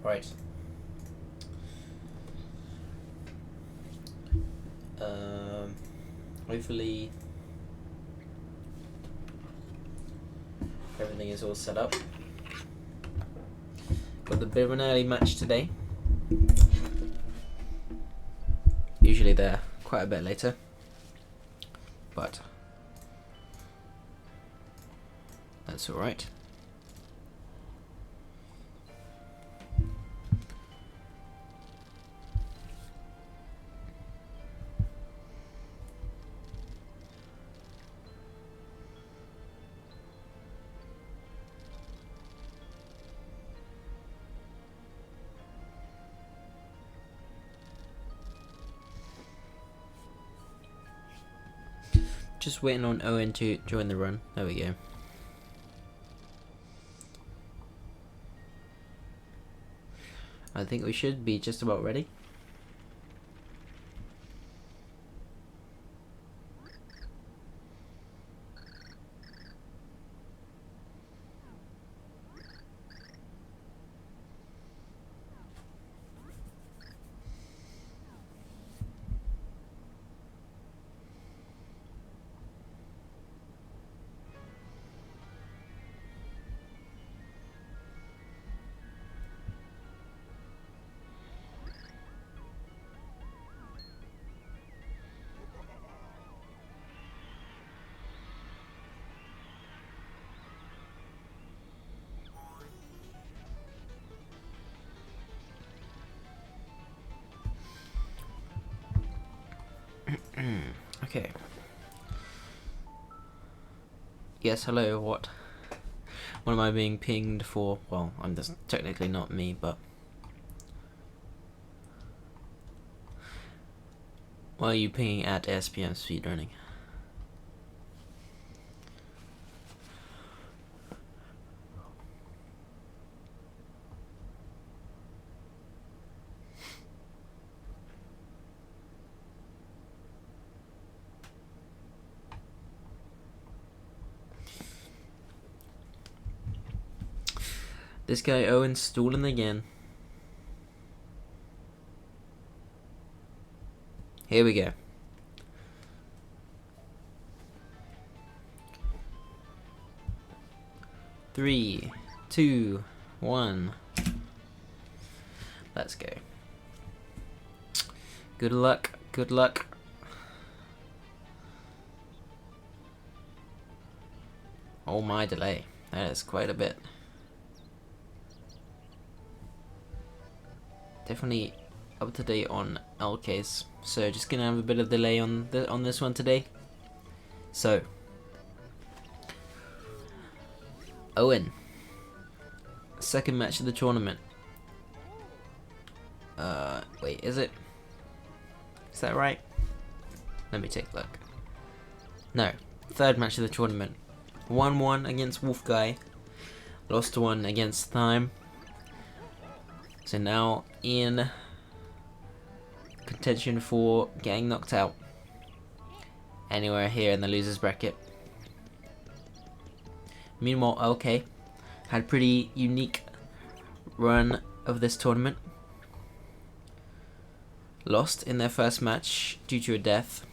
Right. Hopefully everything is all set up. Got a bit of an early match today. Usually they're quite a bit later, but that's alright. Just waiting on Owen to join the run. There we go. I think we should be just about ready. Okay. Yes, hello, what am I being pinged for? Well, I'm just technically not me, but why are you pinging at SPM speedrunning? This guy Owen's stalling again. Here we go. Three, two, one. Let's go. Good luck, good luck. Oh my delay. That is quite a bit. Definitely up to date on LKs, so just gonna have a bit of delay on this one today. So Owen, second match of the tournament. Wait, is it? Is that right? Let me take a look. No, third match of the tournament. 1-1 against Wolf Guy. Lost to 1 against Thyme. So now in contention for getting knocked out anywhere here in the losers bracket. Meanwhile, LK had pretty unique run of this tournament. Lost in their first match due to a death.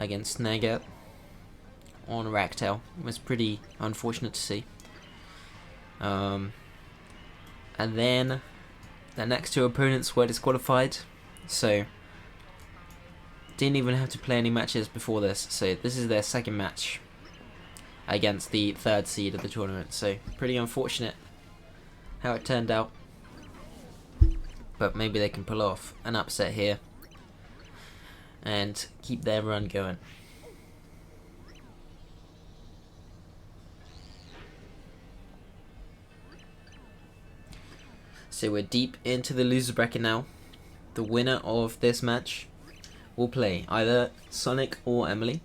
Against Nagat on Raktel. It was pretty unfortunate to see. And then the next two opponents were disqualified, so didn't even have to play any matches before this. So this is their second match against the third seed of the tournament. So pretty unfortunate how it turned out, but maybe they can pull off an upset here and keep their run going. So we're deep into the loser bracket now. The winner of this match will play either Sonic or Emily,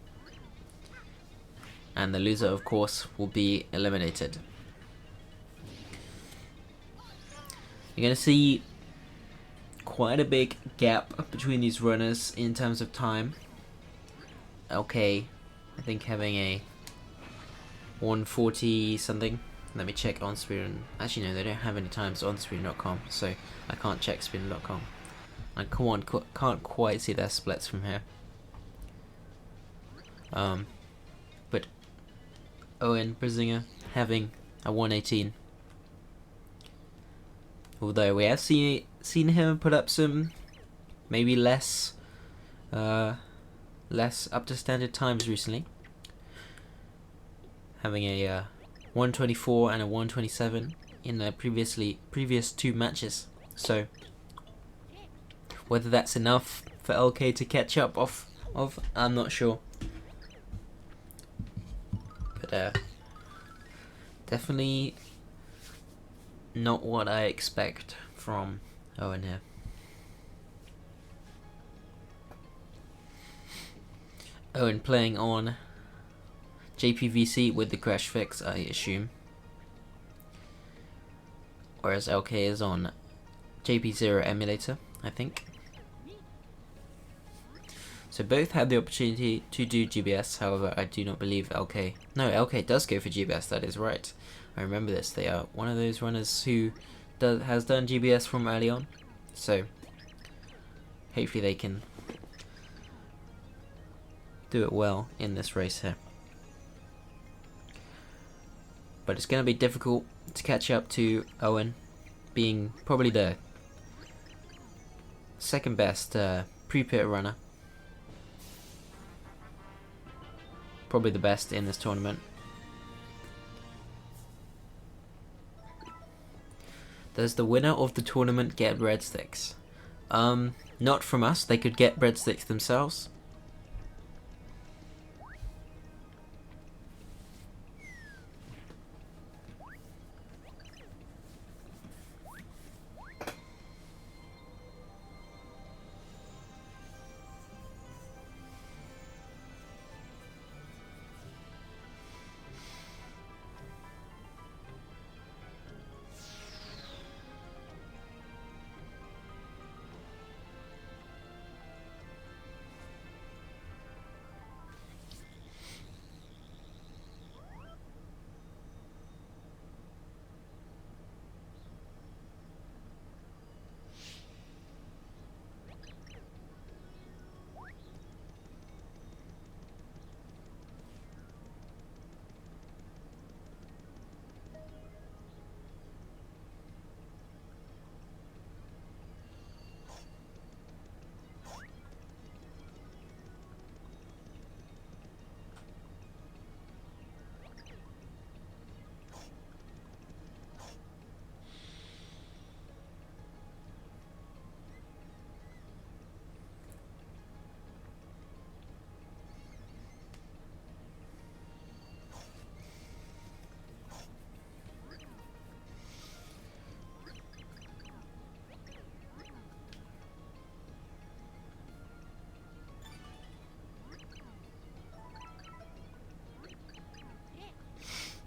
and the loser, of course, will be eliminated. You're going to see quite a big gap between these runners in terms of time. LK, I think, having a 140 something. Let me check on Spin. Actually, no, they don't have any times on Spin.com, so I can't check Spin.com. I can't quite see their splits from here. But Owen Brisinger having a 118. Although we have seen him put up some maybe less up to standard times recently. Having a 124 and a 127 in the previous 2 matches. So whether that's enough for LK to catch up of, I'm not sure. But definitely not what I expect from Owen here. Owen playing on JPVC with the crash fix, I assume. Whereas LK is on JP0 emulator, I think. So both had the opportunity to do GBS, however I do not believe LK... No, LK does go for GBS, that is right. I remember this, they are one of those runners who has done GBS from early on. So hopefully they can do it well in this race here. But it's going to be difficult to catch up to Owen, being probably the second best pre-pit runner. Probably the best in this tournament. Does the winner of the tournament get breadsticks? Not from us, they could get breadsticks themselves.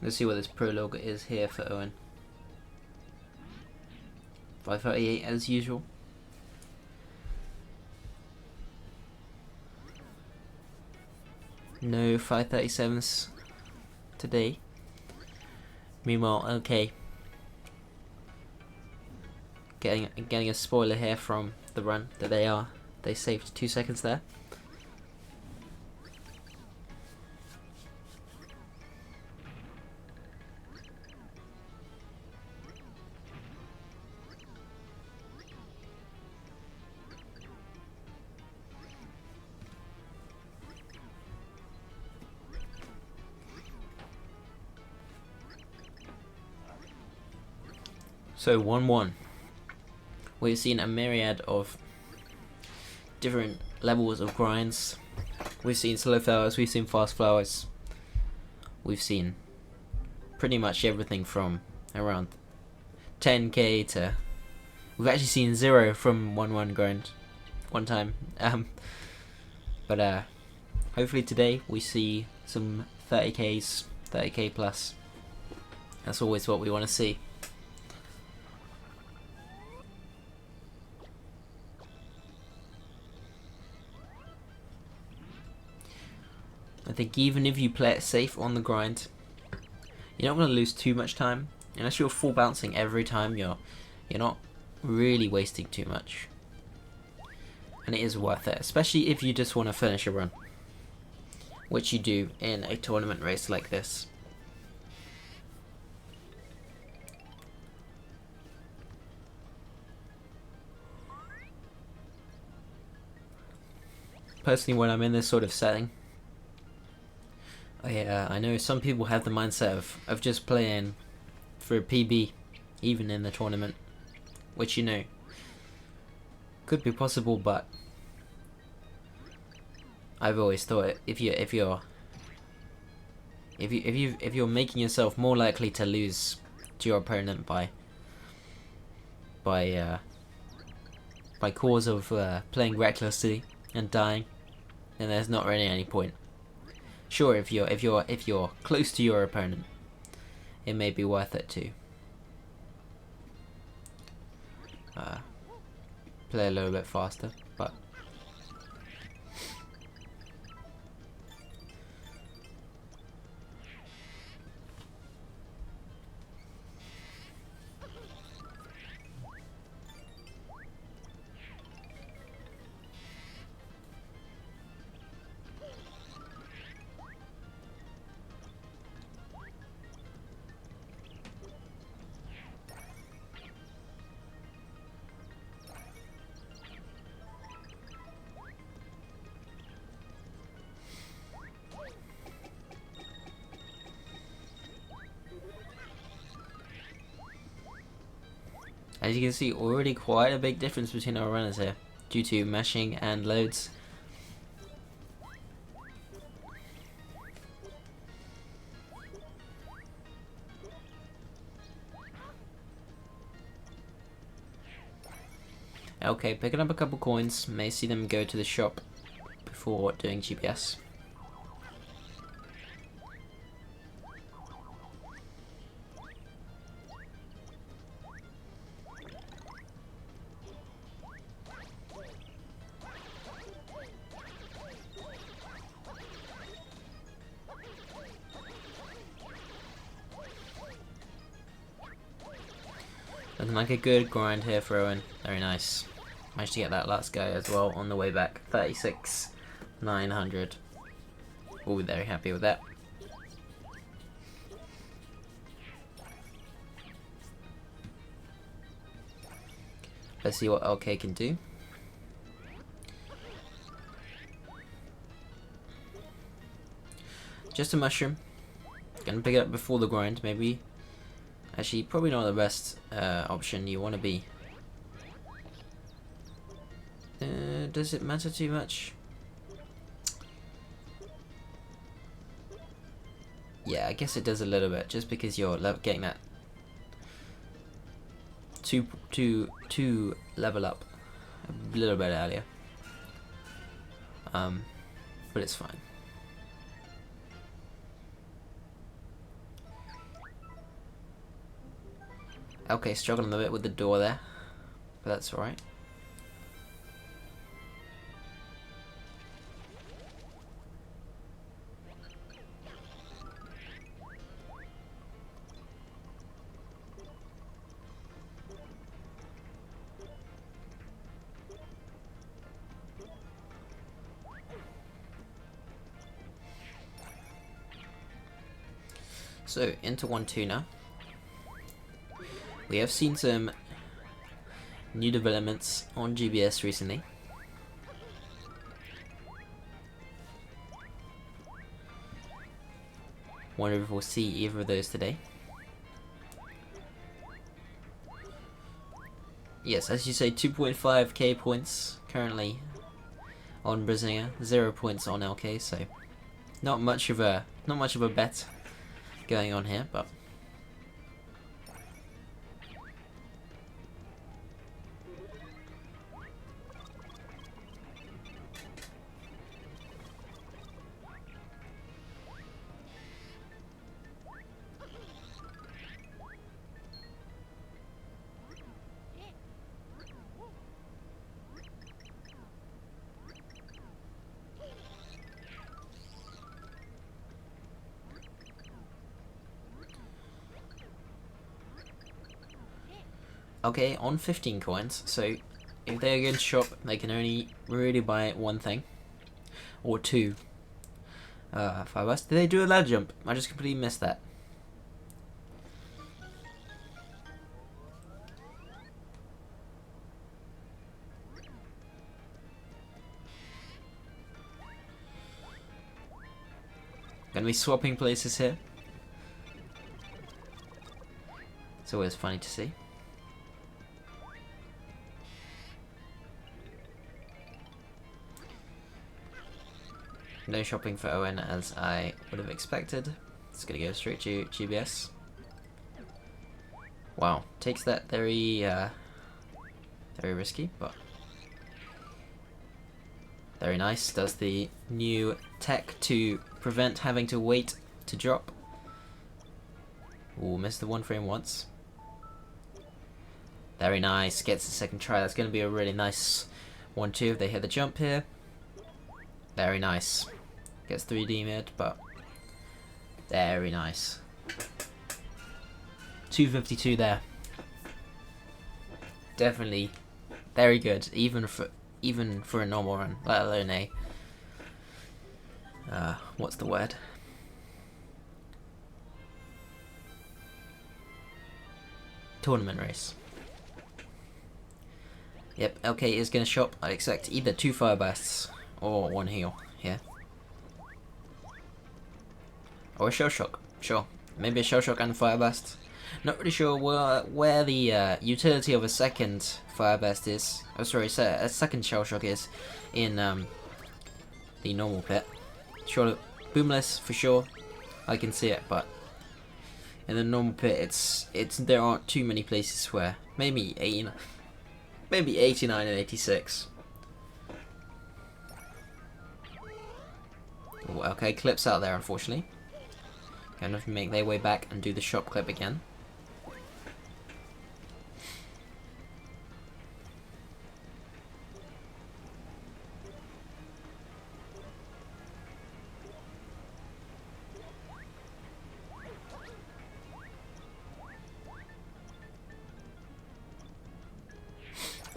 Let's see what this prologue is here for Owen. 538 as usual. No 537s today. Meanwhile, LK getting a spoiler here from the run that they saved 2 seconds there. So 1-1. We've seen a myriad of different levels of grinds. We've seen slow flowers, we've seen fast flowers. We've seen pretty much everything from around 10k to... We've actually seen 0 from 1-1 grind one time. But hopefully today we see some 30ks, 30k plus. That's always what we want to see. I think even if you play it safe on the grind, You're not going to lose too much time. Unless you're full bouncing every time, you're not really wasting too much. And it is worth it, especially if you just want to finish a run, which you do in a tournament race like this. Personally, when I'm in this sort of setting, I know some people have the mindset of just playing for a PB, even in the tournament, which, you know, could be possible, but I've always thought if you're making yourself more likely to lose to your opponent by cause of playing recklessly and dying, then there's not really any point. Sure, if you're close to your opponent, it may be worth it to play a little bit faster, but as you can see, already quite a big difference between our runners here, due to meshing and loads. Okay, picking up a couple coins, may see them go to the shop before doing GPS. Looking like a good grind here for Owen. Very nice. Managed to get that last guy as well on the way back. 36,900. Oh, very happy with that. Let's see what LK can do. Just a mushroom. Gonna pick it up before the grind, maybe. Actually, probably not the best option. You want to be... does it matter too much? Yeah, I guess it does a little bit, just because you're getting that two level up a little bit earlier. But it's fine. Okay, struggling a bit with the door there, but that's alright. So, into 1-2 now. We have seen some new developments on GBS recently. Wonder if we'll see either of those today. Yes, as you say, 2.5k points currently on Brazinger, 0 points on LK, so not much of a bet going on here, but Okay, on 15 coins, so if they're going to shop, they can only really buy one thing. Or two. 5 us. Did they do a ladder jump? I just completely missed that. Gonna be swapping places here. It's always funny to see. No shopping for Owen as I would have expected. It's gonna go straight to GBS. Wow, takes that very risky, but very nice. Does the new tech to prevent having to wait to drop. Ooh, missed the 1 frame once. Very nice, gets the second try. That's gonna be a really nice 1-2 if they hit the jump here. Very nice. Gets 3D mid, but very nice. 252 there. Definitely very good, even for a normal run, let alone a what's the word? Tournament race. Yep, LK is gonna shop. I expect either 2 fire bursts or 1 heal here. Or a shell shock, sure. Maybe a shell shock and a fire burst. Not really sure where the utility of a second fire burst is. Oh, sorry, a second shell shock is in the normal pit. Sure, boomless for sure. I can see it, but in the normal pit, there aren't too many places where maybe 89 and 86. Ooh, okay, clips out there, unfortunately. Kind of make their way back and do the shop clip again.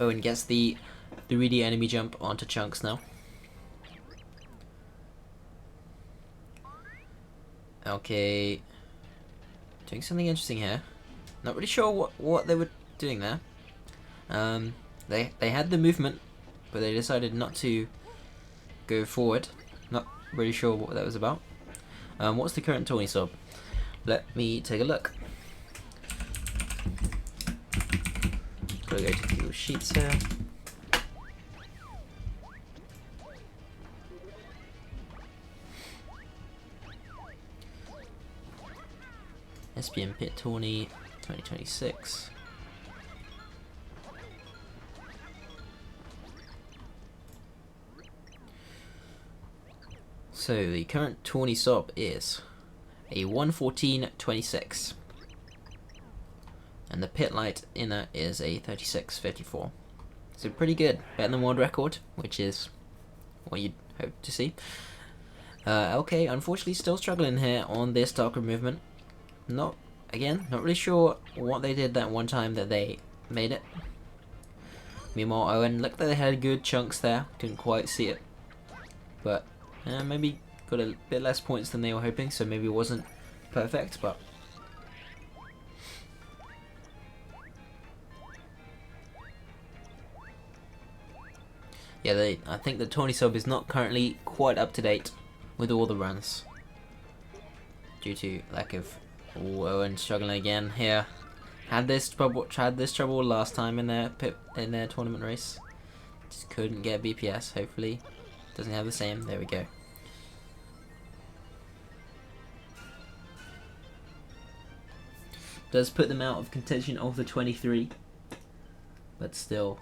Owen gets the 3D enemy jump onto Chunks now. Okay, doing something interesting here. Not really sure what they were doing there. They had the movement, but they decided not to go forward. Not really sure what that was about. What's the current Tawny sub? Let me take a look. Gotta go to Google Sheets here. SPM Pit Tawny 2026. So the current Tawny sub is a 114.26. And the pit light inner is a 36.54. So pretty good, better than world record, which is what you'd hope to see. Okay, unfortunately still struggling here on this darker movement. Not really sure what they did that one time that they made it. Meanwhile, Owen looked like they had good chunks there, couldn't quite see it. But maybe got a bit less points than they were hoping, so maybe it wasn't perfect, but yeah, I think the Tawny sub is not currently quite up to date with all the runs due to lack of. Ooh, Owen struggling again here. Had this trouble last time in their tournament race. Just couldn't get BPS. Hopefully, doesn't have the same. There we go. Does put them out of contention of the 23, but still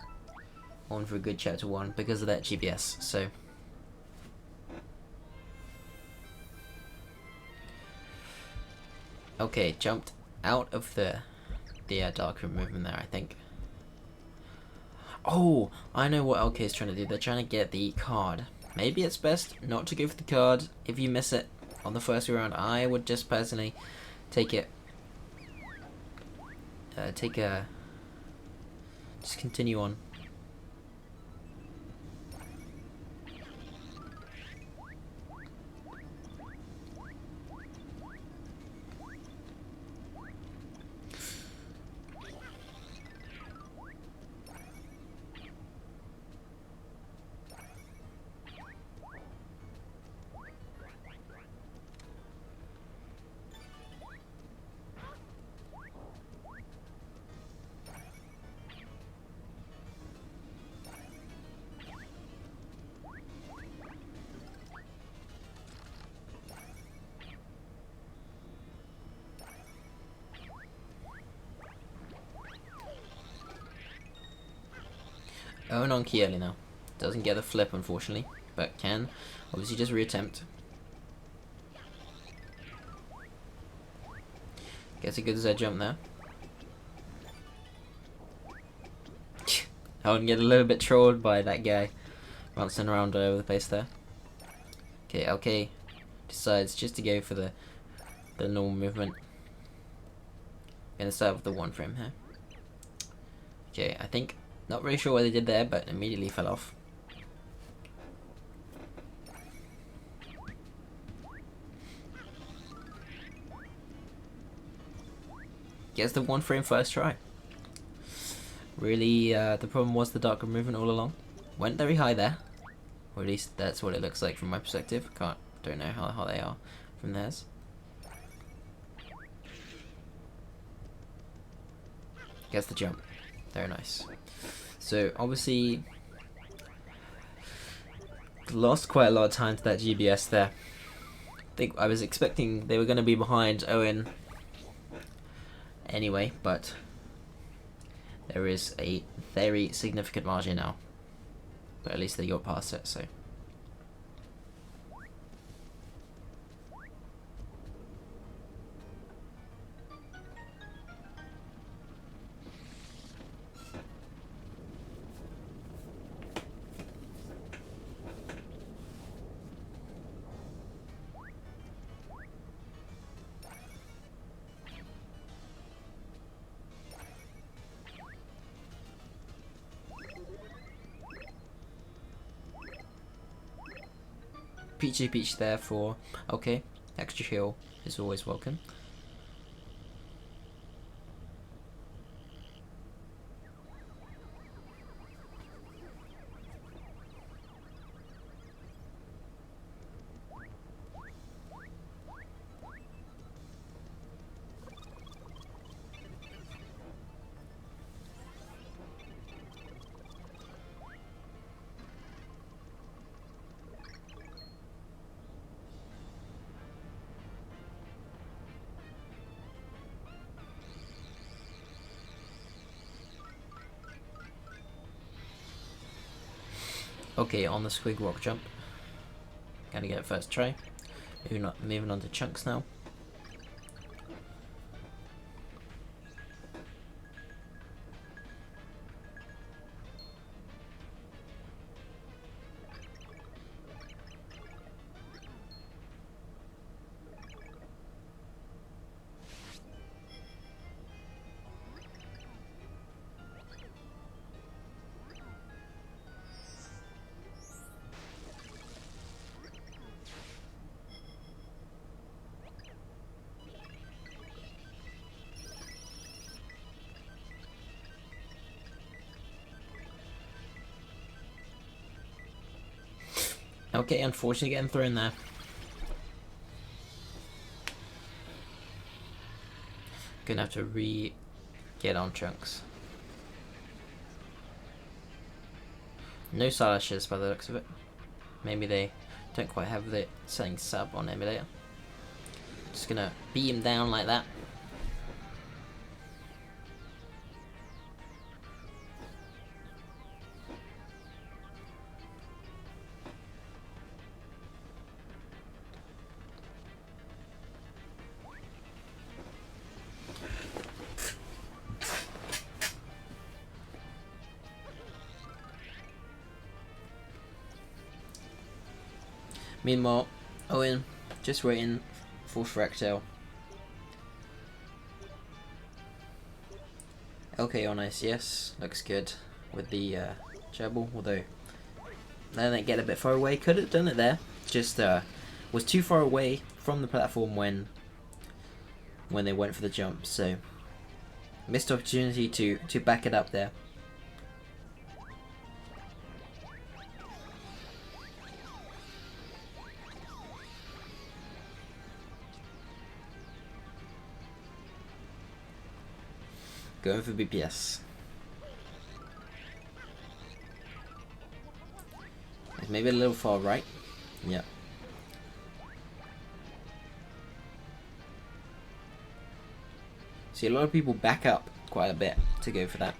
on for a good chapter 1 because of that GBS. So. Okay, jumped out of the dark room movement there, I think. Oh, I know what LK is trying to do. They're trying to get the card. Maybe it's best not to go for the card if you miss it on the first round. I would just personally take it. Just continue on. Owen on Kieli now. Doesn't get the flip, unfortunately, but can obviously just reattempt. Gets a good Z jump there. I would get a little bit trolled by that guy bouncing around all over the place there. Okay, LK decides just to go for the normal movement. Gonna start with the 1 frame here. Okay, I think, not really sure what they did there, but immediately fell off. Gets the 1 frame first try. Really, the problem was the darker movement all along. Went very high there, or at least that's what it looks like from my perspective. Don't know how they are from theirs. Gets the jump. Very nice. So obviously lost quite a lot of time to that GBS there. I was expecting they were going to be behind Owen anyway, but there is a very significant margin now. But at least they got past it, so. Peachy Peach there for, okay, extra heal is always welcome. Okay, on the squig rock jump. Gotta get it first try. Moving on to chunks now. Okay, unfortunately getting thrown there. Gonna have to get on chunks. No silashes by the looks of it. Maybe they don't quite have the setting sub on emulator. Just gonna beat him down like that. Meanwhile, Owen just waiting for Shrek tail. Okay on ICS, looks good with the treble, although then they get a bit far away. Could have done it there, just was too far away from the platform when they went for the jump, so missed opportunity to back it up there. Going for BPS. It's maybe a little far right. Yeah. See, a lot of people back up quite a bit to go for that.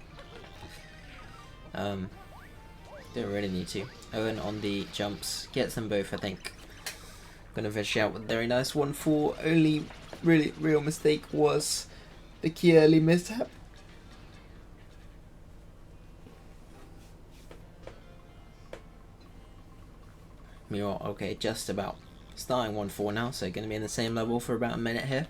Don't really need to. Owen on the jumps gets them both, I think. Gonna fish out with a very nice 1-4. Only really real mistake was the key early mishap. Miro, okay, just about starting 1-4 now, so gonna be in the same level for about a minute here.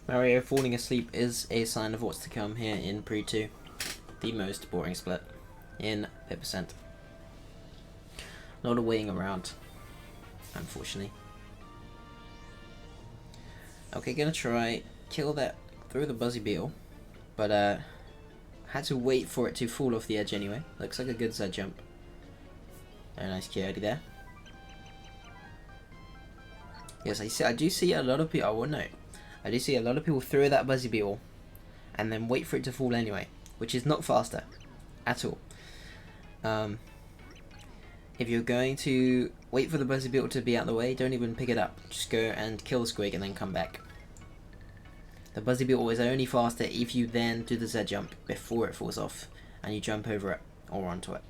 Mario falling asleep is a sign of what's to come here in Pre 2. The most boring split in Pip%. Not a waiting around, unfortunately. Okay, gonna try kill that through the Buzzy Beetle, but had to wait for it to fall off the edge anyway. Looks like a good side jump. Very nice Coyote there. Yes, I do see a lot of people. I will note. I do see a lot of people throw that Buzzy Beetle and then wait for it to fall anyway, which is not faster at all. If you're going to wait for the Buzzy Beetle to be out of the way, don't even pick it up. Just go and kill Squig and then come back. The Buzzy Beetle is only faster if you then do the Z jump before it falls off and you jump over it or onto it.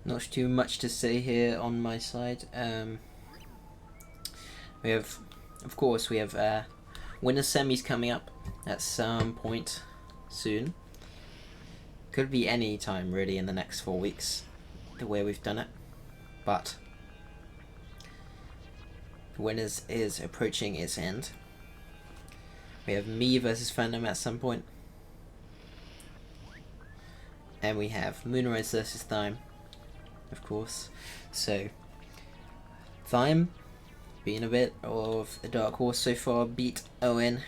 Not too much to say here on my side. We have, of course, we have winner semis coming up at some point soon. Could be any time really in the next 4 weeks, the way we've done it. But winners is approaching its end. We have me versus Phantom at some point, and we have Moonrise versus Thyme, of course. So Thyme, being a bit of a dark horse so far, beat Owen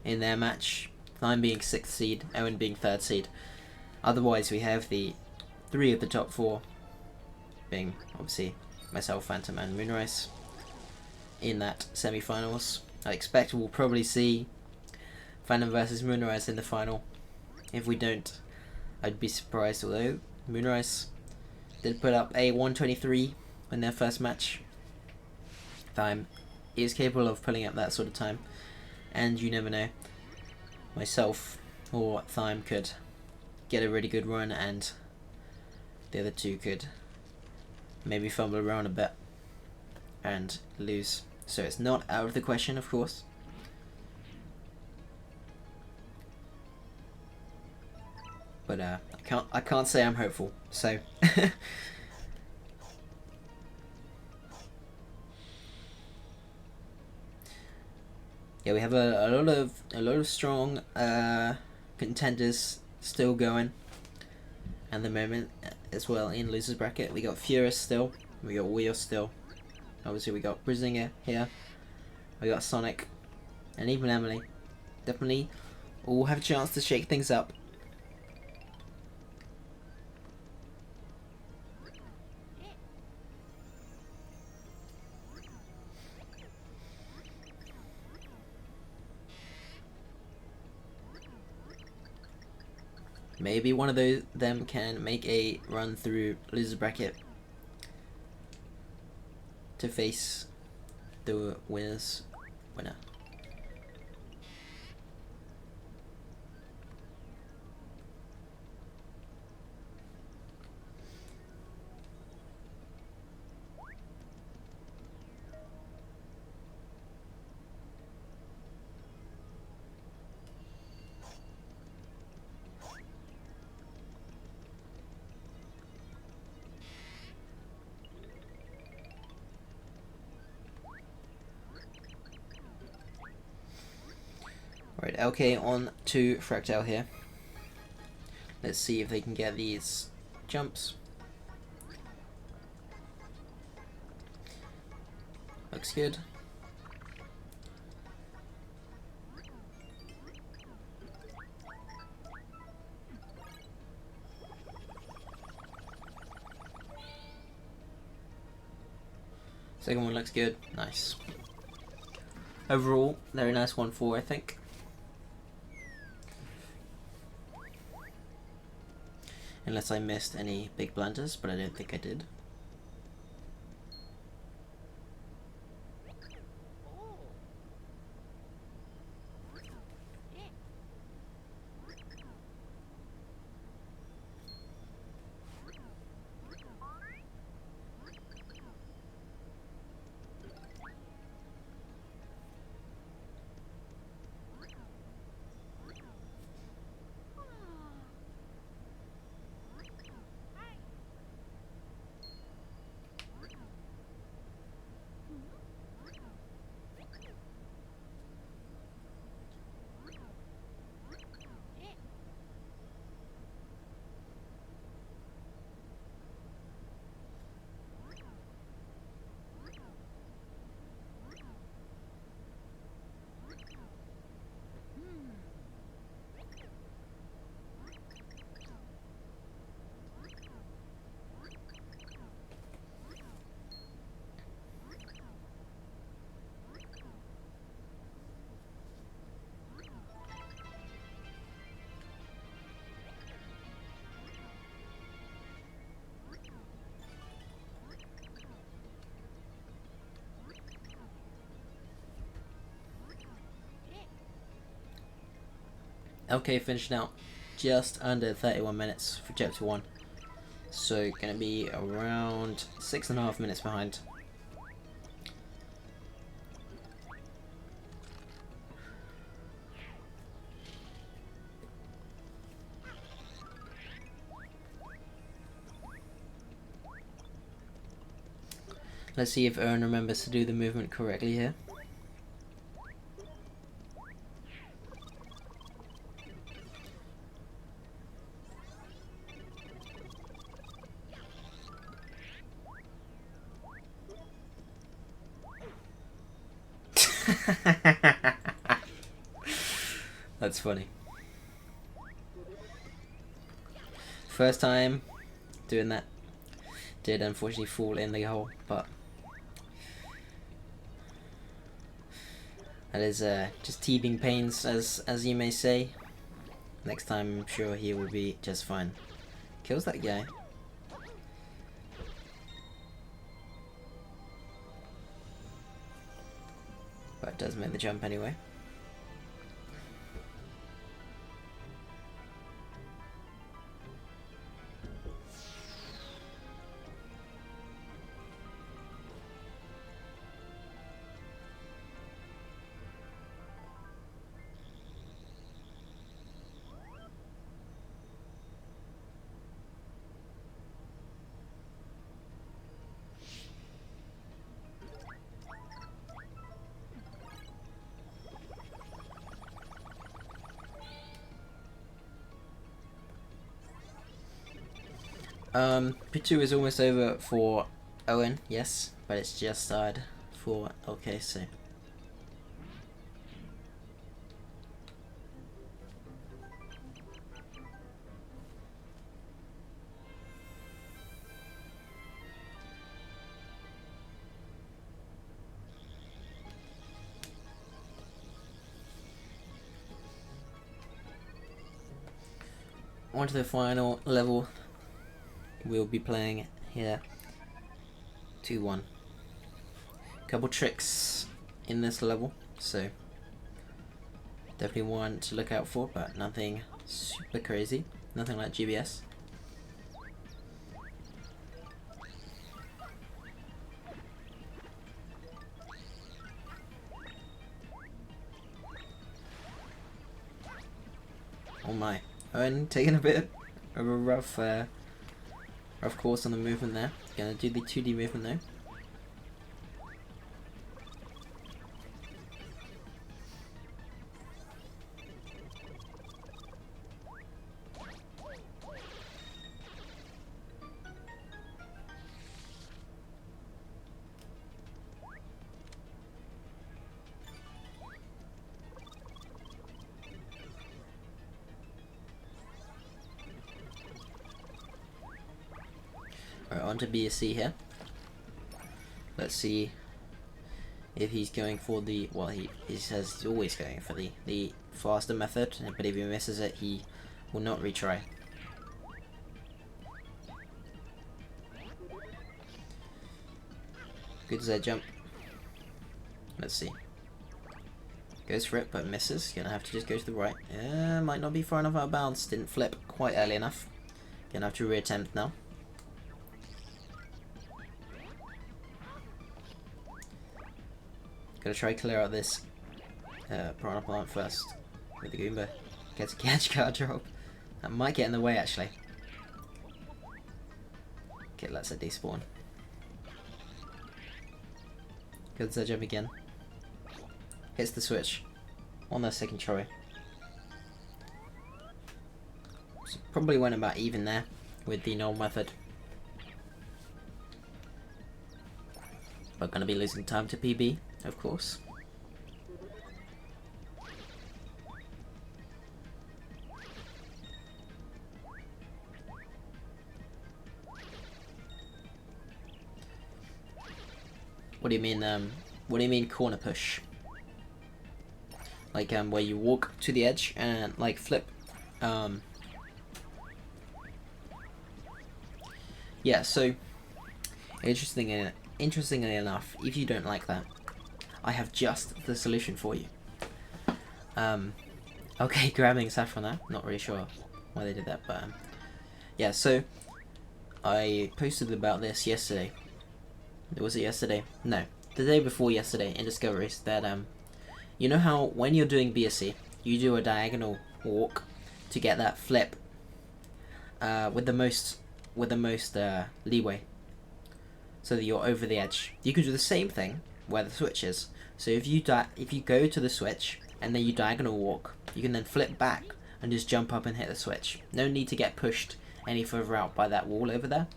in their match. Thyme being 6th seed, Owen being 3rd seed. Otherwise we have the 3 of the top 4 being obviously myself, Phantom and Moonrise in that semi-finals. I expect we'll probably see Phantom versus Moonrise in the final. If we don't, I'd be surprised, although Moonrise did put up a 123 in their first match. Thyme is capable of pulling up that sort of time, and you never know. Myself or Thyme could get a really good run, and the other two could maybe fumble around a bit and lose. So it's not out of the question, of course. But I can't say I'm hopeful. So yeah, we have a lot of strong contenders still going at the moment as well in losers bracket. We got Furus still, we got Wheel still. Obviously we got Brizinger here. We got Sonic, and even Emily. Definitely all have a chance to shake things up. Maybe one of them can make a run through losers bracket to face the winner. Right, LK on to Fractal here. Let's see if they can get these jumps. Looks good. Second one looks good. Nice. Overall, very nice 1-4, I think. Unless I missed any big blunders, but I don't think I did. LK finished out just under 31 minutes for chapter 1. So gonna be around 6.5 minutes behind. Let's see if Aaron remembers to do the movement correctly here. That's funny. First time doing that. Did unfortunately fall in the hole, but That is just teething pains, as you may say. Next time, I'm sure he will be just fine. Kills that guy. But it does make the jump anyway. P2 is almost over for Owen, yes, but it's just started for LKC. On to the final level we'll be playing here. 2-1. Couple tricks in this level, so definitely one to look out for, but nothing super crazy. Nothing like GBS. Oh my. Owen taking a bit of a rough course on the movement there. Gonna do the 2D movement though. Alright, on to BSC here. Let's see if he's going for the, well, he says he's always going for the faster method, but if he misses it, he will not retry. Good Z jump. Let's see. Goes for it, but misses. Gonna have to just go to the right. Might not be far enough out of bounds. Didn't flip quite early enough. Gonna have to reattempt now. Gotta try clear out this piranha plant first with the Goomba. Gets a catch card drop. That might get in the way actually. Okay, let's despawn. Good Z jump again. Hits the switch on the second try. So probably went about even there with the null method. But gonna be losing time to PB. Of course. What do you mean? What do you mean corner push? Like where you walk to the edge and like flip. Yeah. So interestingly enough, if you don't like that, I have just the solution for you. Okay, grabbing Saffron there. Not really sure why they did that, but yeah. So I posted about this yesterday. Was it yesterday? No, the day before yesterday in Discoveries. That you know how when you're doing BSC, you do a diagonal walk to get that flip with the most leeway, so that you're over the edge. You can do the same thing where the switch is. So if you go to the switch and then you diagonal walk, you can then flip back and just jump up and hit the switch. No need to get pushed any further out by that wall over there.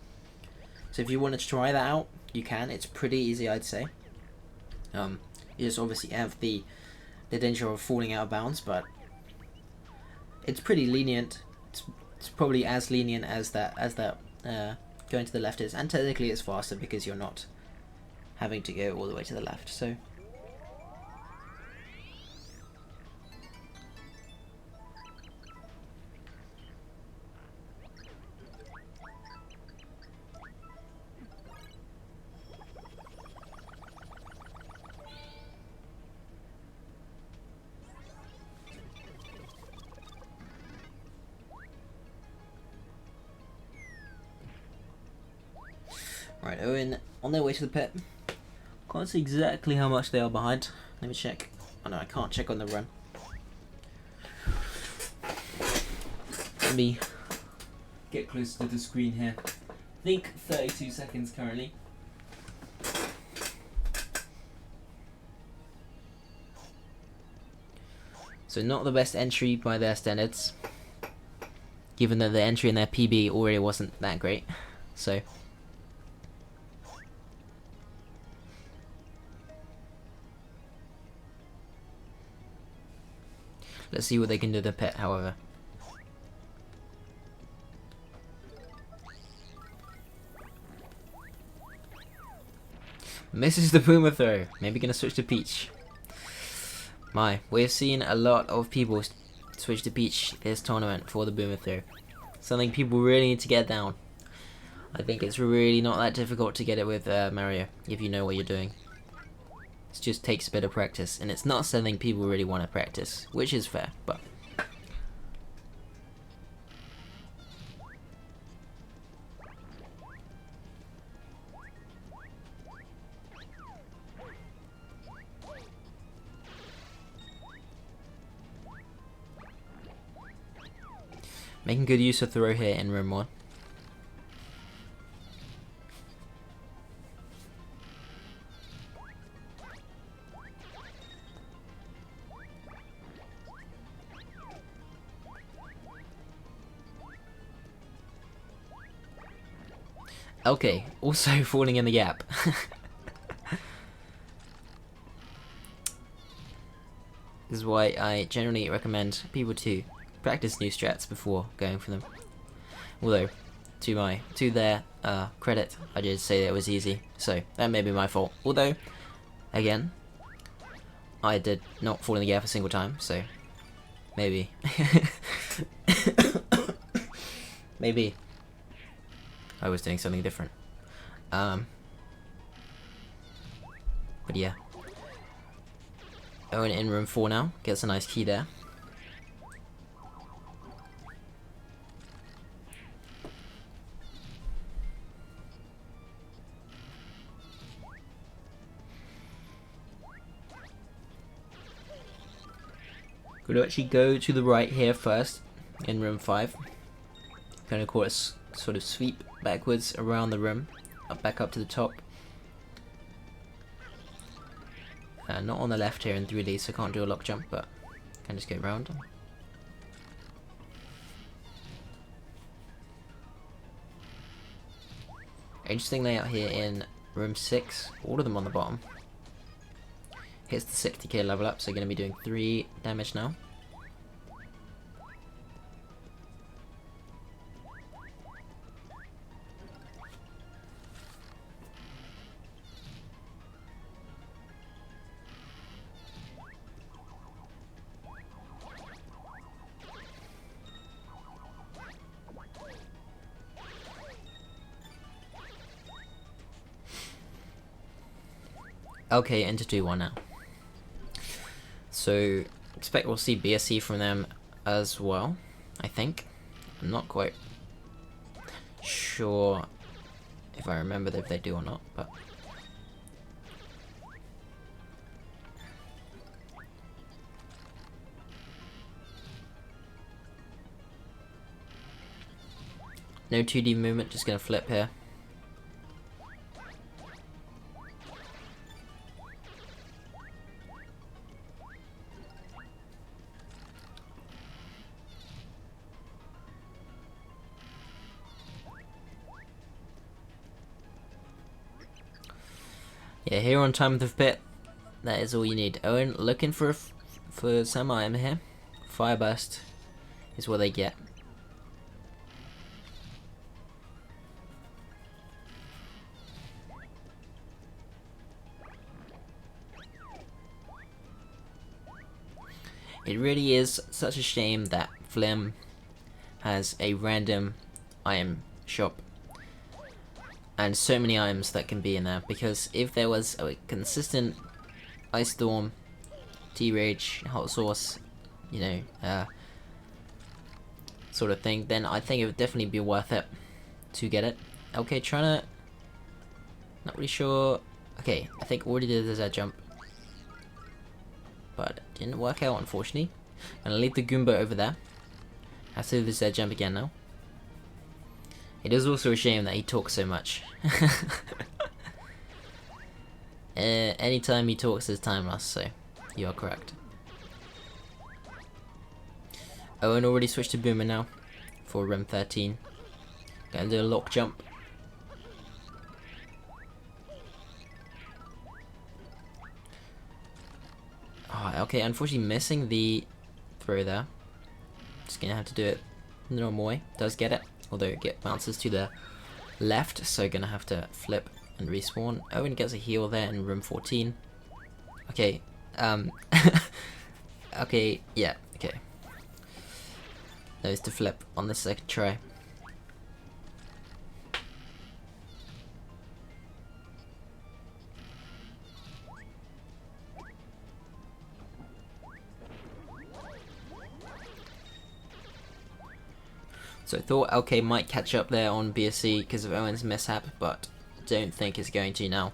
So if you want to try that out, you can. It's pretty easy, I'd say. You just obviously have the danger of falling out of bounds, but it's pretty lenient. It's probably as lenient as that going to the left is, and technically it's faster because you're not having to go all the way to the left. So Alright, Owen on their way to the pit. Can't see exactly how much they are behind. Let me check. Oh no, I can't check on the run. Let me get close to the screen here. I think 32 seconds currently. So not the best entry by their standards, given that the entry in their PB already wasn't that great. So let's see what they can do to the pit, however. Misses the boomer throw. Maybe gonna switch to Peach. We've seen a lot of people switch to Peach this tournament for the boomer throw. Something people really need to get down. I think it's really not that difficult to get it with Mario, if you know what you're doing. It just takes a bit of practice, and it's not something people really want to practice, which is fair, but... Making good use of throw here in room 1. Okay, also falling in the gap. This is why I generally recommend people to practice new strats before going for them. Although, to their credit, I did say that it was easy, so that may be my fault. Although, again, I did not fall in the gap a single time, so maybe. Maybe I was doing something different. But yeah. Owen in room 4 now, gets a nice key there. Going to actually go to the right here first, in room 5. Going to call it a sort of sweep backwards around the room, back up to the top. Not on the left here in 3D, so I can't do a lock jump, but can just go round. Interesting layout here in room 6, all of them on the bottom. Hits the 60k level up, so going to be doing 3 damage now. Okay, into 2-1 now. So, expect we'll see BSC from them as well, I think. I'm not quite sure if I remember if they do or not, but... No 2D movement, just gonna flip here. Yeah, here on Time of the Pit, that is all you need. Owen looking for some item here. Fire Burst is what they get. It really is such a shame that Flim has a random item shop and so many items that can be in there, because if there was a consistent Ice Storm, T-Rage, Hot Sauce, you know, sort of thing, then I think it would definitely be worth it to get it. Okay, trying to Not really sure. Okay, I think already did the Z jump. But it didn't work out, unfortunately. Gonna leave the Goomba over there. Has to do the Z jump again now. It is also a shame that he talks so much. Anytime he talks is time lost, so you are correct. Owen already switched to Boomer now for Rim 13. Gonna do a lock jump. Oh, okay, unfortunately missing the throw there. Just gonna have to do it the normal way. Does get it, although it bounces to the left, so gonna have to flip and respawn. Owen gets a heal there in Room 14. Okay, okay, yeah, okay. Knows to flip on the second try. So I thought LK might catch up there on BSC because of Owen's mishap, but don't think it's going to now.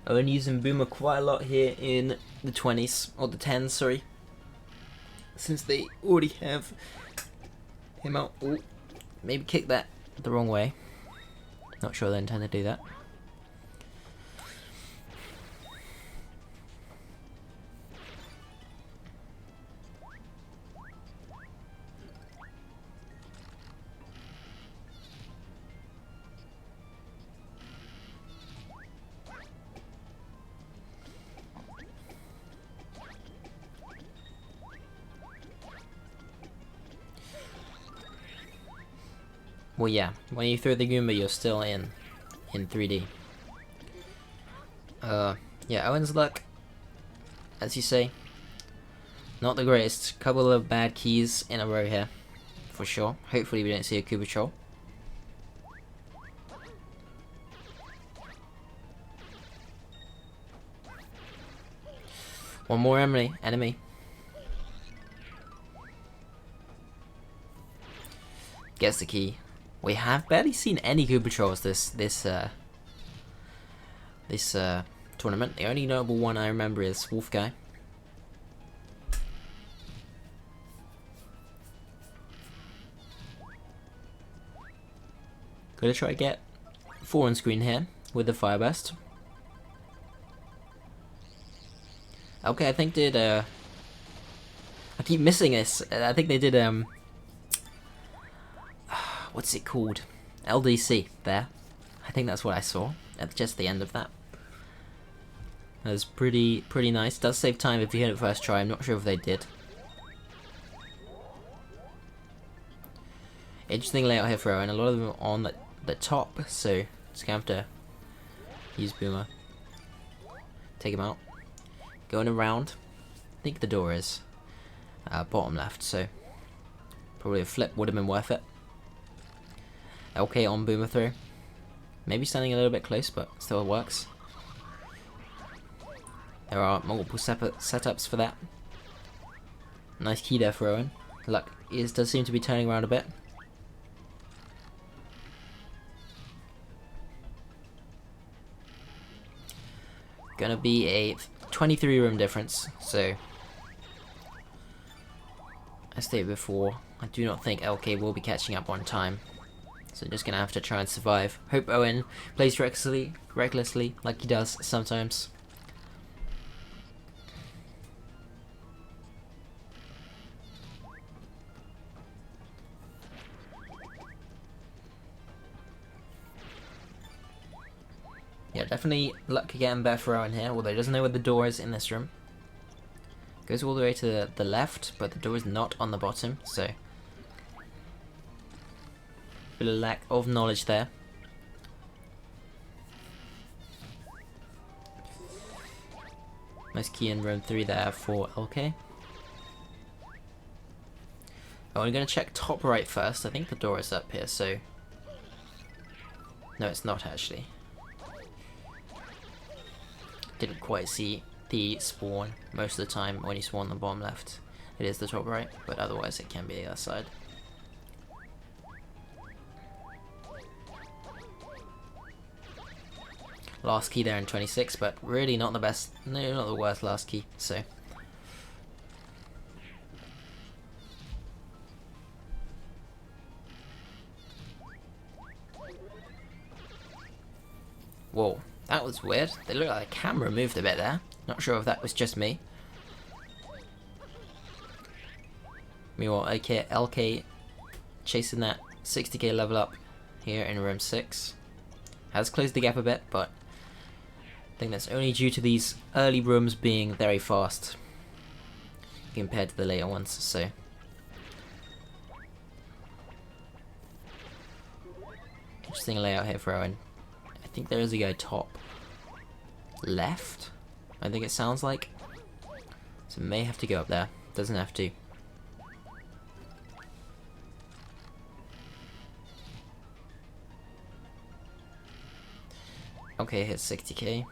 Owen using Boomer quite a lot here in the 20s, or the 10s, sorry. Since they already have him out. Ooh, maybe kick that the wrong way. Not sure they intend to do that. Well, yeah, when you throw the Goomba, you're still in 3D. Yeah, Owen's luck, as you say, not the greatest. Couple of bad keys in a row here, for sure. Hopefully we don't see a Koopa Troll. One more enemy. Gets the key. We have barely seen any Koopa Trolls this tournament. The only notable one I remember is Wolf Guy. Gonna try to get 4 on screen here with the Fire Burst. Okay, I think did I keep missing this. I think they did what's it called? LDC there. I think that's what I saw at just the end of that. That was pretty nice. Does save time if you hit it first try. I'm not sure if they did. Interesting layout here for Owen. A lot of them are on the top, so just gonna have to use Boomer. Take him out. Going around. I think the door is bottom left, so probably a flip would have been worth it. LK on Boomer through. Maybe standing a little bit close, but still works. There are multiple setups for that. Nice key there for Owen. Luck does seem to be turning around a bit. Gonna be a 23 room difference, so as stated before, I do not think LK will be catching up on time. So just gonna have to try and survive. Hope Owen plays recklessly like he does sometimes. Yeah, definitely luck getting better for Owen here, although he doesn't know where the door is in this room. Goes all the way to the left, but the door is not on the bottom, so bit of lack of knowledge there. Nice key in room 3 there for LK. Oh, I'm going to check top right first. I think the door is up here, so... No, it's not actually. Didn't quite see the spawn most of the time when you spawn on the bottom left. It is the top right, but otherwise it can be the other side. Last key there in 26, but really not the best, no, not the worst last key, so... Whoa, that was weird. They look like the camera moved a bit there. Not sure if that was just me. Meanwhile, LK chasing that 60k level up here in room 6. Has closed the gap a bit, but I think that's only due to these early rooms being very fast compared to the later ones, so... Interesting layout here for Owen. I think there is a guy top left, I think it sounds like. So may have to go up there. Doesn't have to. Okay, hit 60k.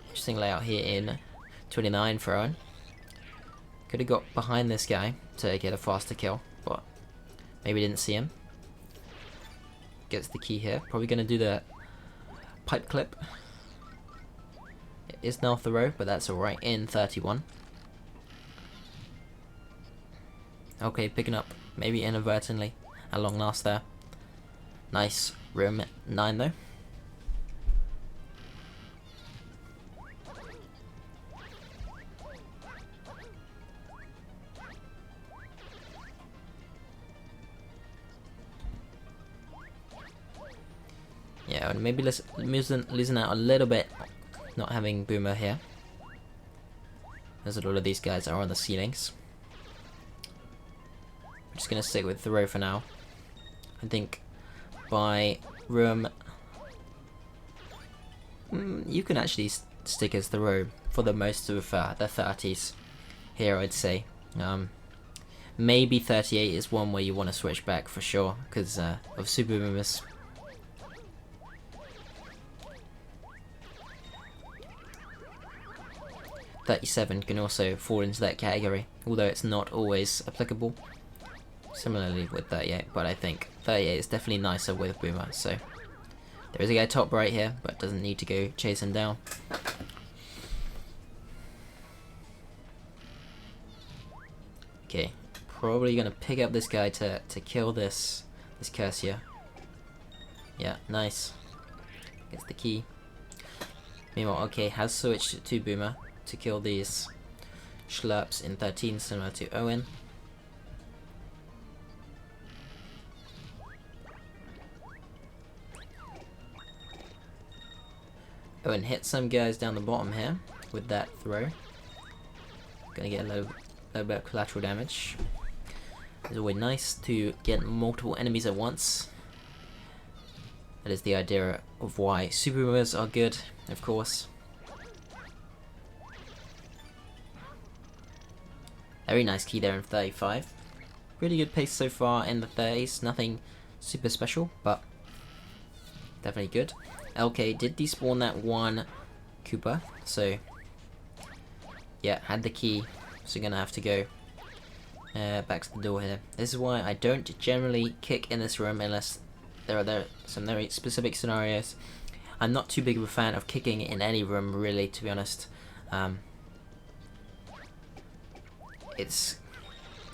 Interesting layout here in 29 for Owen. Could have got behind this guy to get a faster kill, but maybe didn't see him. Gets the key here. Probably going to do the pipe clip. It is now throw, but that's alright in 31. Okay, picking up, maybe inadvertently, at long last there. Nice. Room 9 though. Yeah, and maybe losing out a little bit not having Boomer here, as a lot of these guys are on the ceilings. I'm just going to stick with throw for now. I think by room... you can actually stick as throw for the most of the 30s here, I'd say. Maybe 38 is one where you want to switch back for sure, because of Super Boomers. .37 can also fall into that category, although it's not always applicable. Similarly with 38, but I think 38 is definitely nicer with Boomer, so... There is a guy top right here, but doesn't need to go chase him down. Okay, probably gonna pick up this guy to kill this Cursia. Yeah, nice. Gets the key. Meanwhile, okay, has switched to Boomer to kill these schlurps in 13, similar to Owen. Owen hit some guys down the bottom here with that throw. Gonna get a little bit of collateral damage. It's always nice to get multiple enemies at once. That is the idea of why Super Boomers are good, of course. Very nice key there in 35. Really good pace so far in the 30s. Nothing super special, but definitely good. LK did despawn that one Koopa, so yeah, had the key, so gonna have to go back to the door here. This is why I don't generally kick in this room unless there are some very specific scenarios. I'm not too big of a fan of kicking in any room, really, to be honest. It's,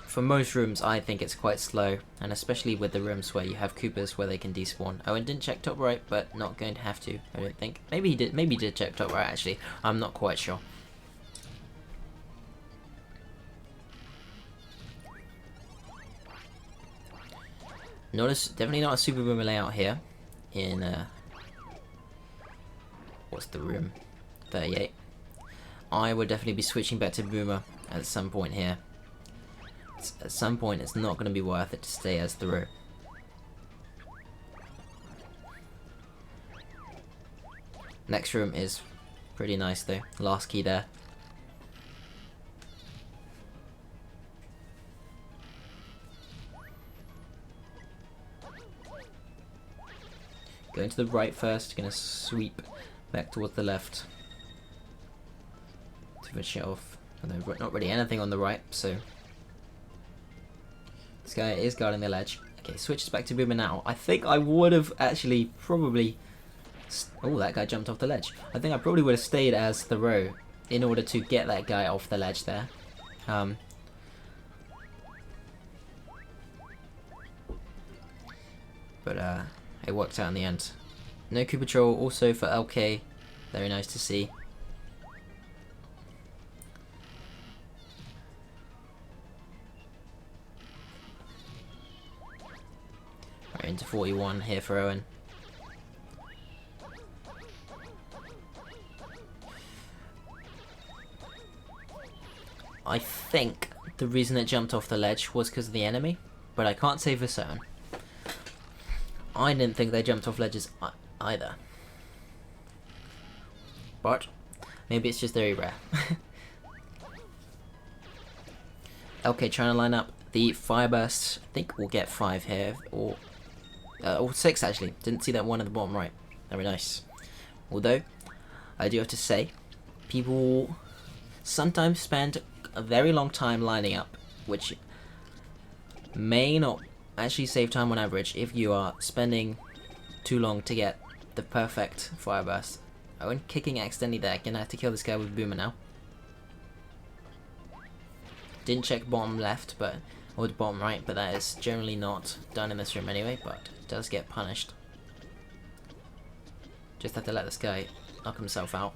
for most rooms, I think it's quite slow, and especially with the rooms where you have Koopas where they can despawn. Owen didn't check top right, but not going to have to, I don't think. Maybe he did check top right, actually. I'm not quite sure. Definitely not a Super Boomer layout here in, what's the room? 38. I would definitely be switching back to Boomer at some point here. At some point it's not going to be worth it to stay as through. Next room is Pretty nice though. Last key there. Going to the right first, gonna sweep back towards the left to finish it off. And there's not really anything on the right, so this guy is guarding the ledge. Okay, switches back to Boomer now. I think I would have actually probably... Oh, that guy jumped off the ledge. I think I probably would have stayed as Thoreau in order to get that guy off the ledge there. But it worked out in the end. No Coup Patrol also for LK. Very nice to see. Right, into 41 here for Owen. I think the reason it jumped off the ledge was because of the enemy, but I can't say for certain. I didn't think they jumped off ledges either. But maybe it's just very rare. Okay, trying to line up the fire bursts. I think we'll get 5 here, or 6 actually. Didn't see that one at the bottom right. Very nice. Although, I do have to say, people sometimes spend a very long time lining up, which may not actually save time on average if you are spending too long to get the perfect fire burst. Owen kicking accidentally there, gonna have to kill this guy with Boomer now. Didn't check bottom left, but or the bottom right, but that is generally not done in this room anyway, but does get punished. Just have to let this guy knock himself out.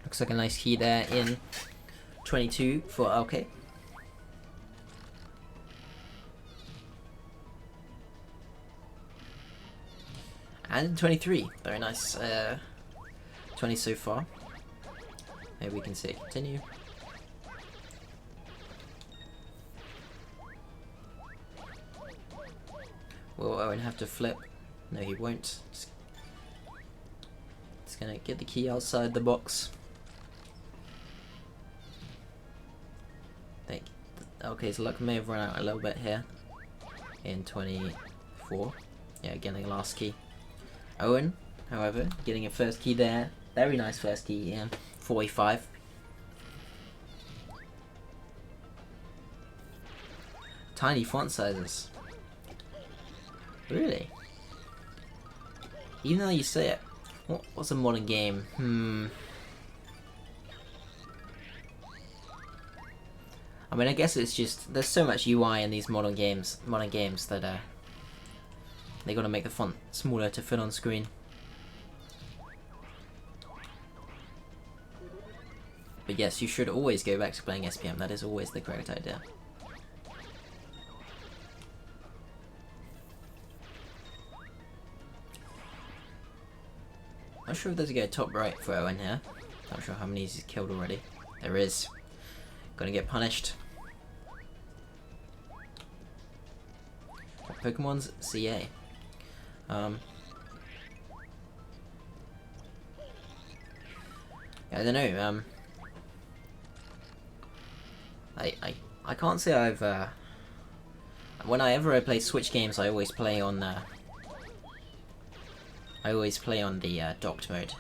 Looks like a nice key there in 22 for LK. And 23, very nice. 20 so far. Maybe we can see it continue. Will Owen have to flip? No, he won't. Just gonna get the key outside the box. Okay, his luck may have run out a little bit here in 24. Yeah, getting the last key. Owen, however, getting a first key there. Very nice first key in 45. Tiny font sizes. Really? Even though you say it. What's a modern game? I mean, I guess it's just there's so much UI in these modern games that they gotta make the font smaller to fit on screen. But yes, you should always go back to playing SPM. That is always the correct idea. Not sure if there's a guy top right for Owen here. Not sure how many he's killed already. There is. Gonna get punished. Pokemon's CA. I don't know. I can't say I've. Whenever I play Switch games, I always play on the docked mode.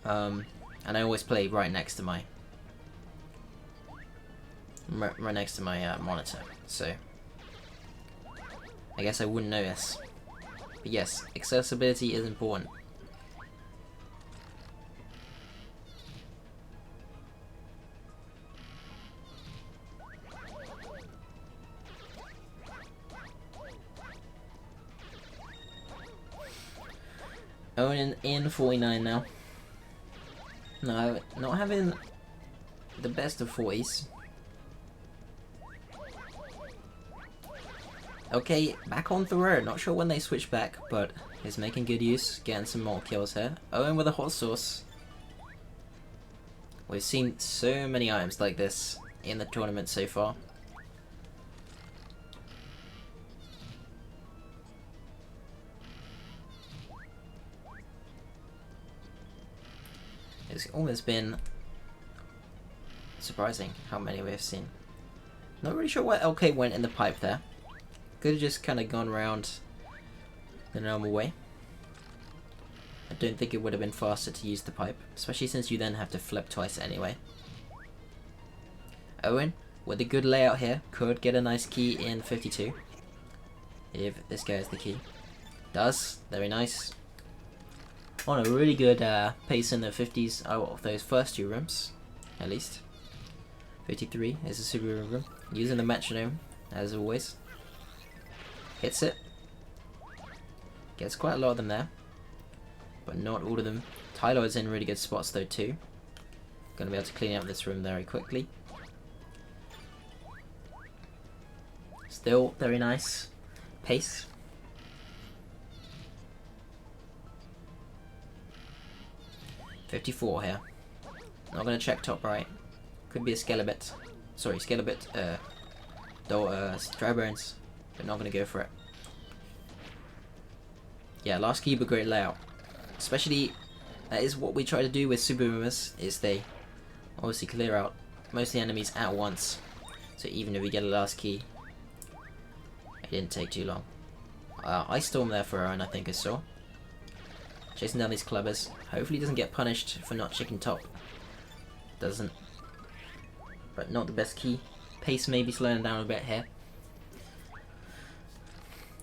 And I always play right next to my monitor, so I guess I wouldn't notice. But yes, accessibility is important. Owen in 49 now. No, not having the best of 40s. Okay, back on Thoreau. Not sure when they switch back, but he's making good use, getting some more kills here. Owen with a hot sauce. We've seen so many items like this in the tournament so far. It's almost been surprising how many we've seen. Not really sure why LK went in the pipe there. Could have just kind of gone around the normal way. I don't think it would have been faster to use the pipe, especially since you then have to flip twice anyway. Owen, with a good layout here, could get a nice key in 52. If this guy has the key. Does. Very nice. On a really good pace in the 50s out of those first two rooms, at least. 53 is a super room. Using the metronome, as always. Hits it. Gets quite a lot of them there. But not all of them. Tyler is in really good spots though too. Gonna be able to clean up this room very quickly. Still very nice pace. .54 here. Not gonna check top right. Could be a Skelebit. Sorry, Skelebit. Dry Bones. But not gonna go for it. Yeah, last key, but great layout. Especially, that is what we try to do with Super Boomers, is they obviously clear out most of the enemies at once. So even if we get a last key, it didn't take too long. Ice Storm there for Owen, I think I saw. Chasing down these clubbers. Hopefully he doesn't get punished for not checking top. Doesn't. But not the best key. Pace maybe slowing down a bit here.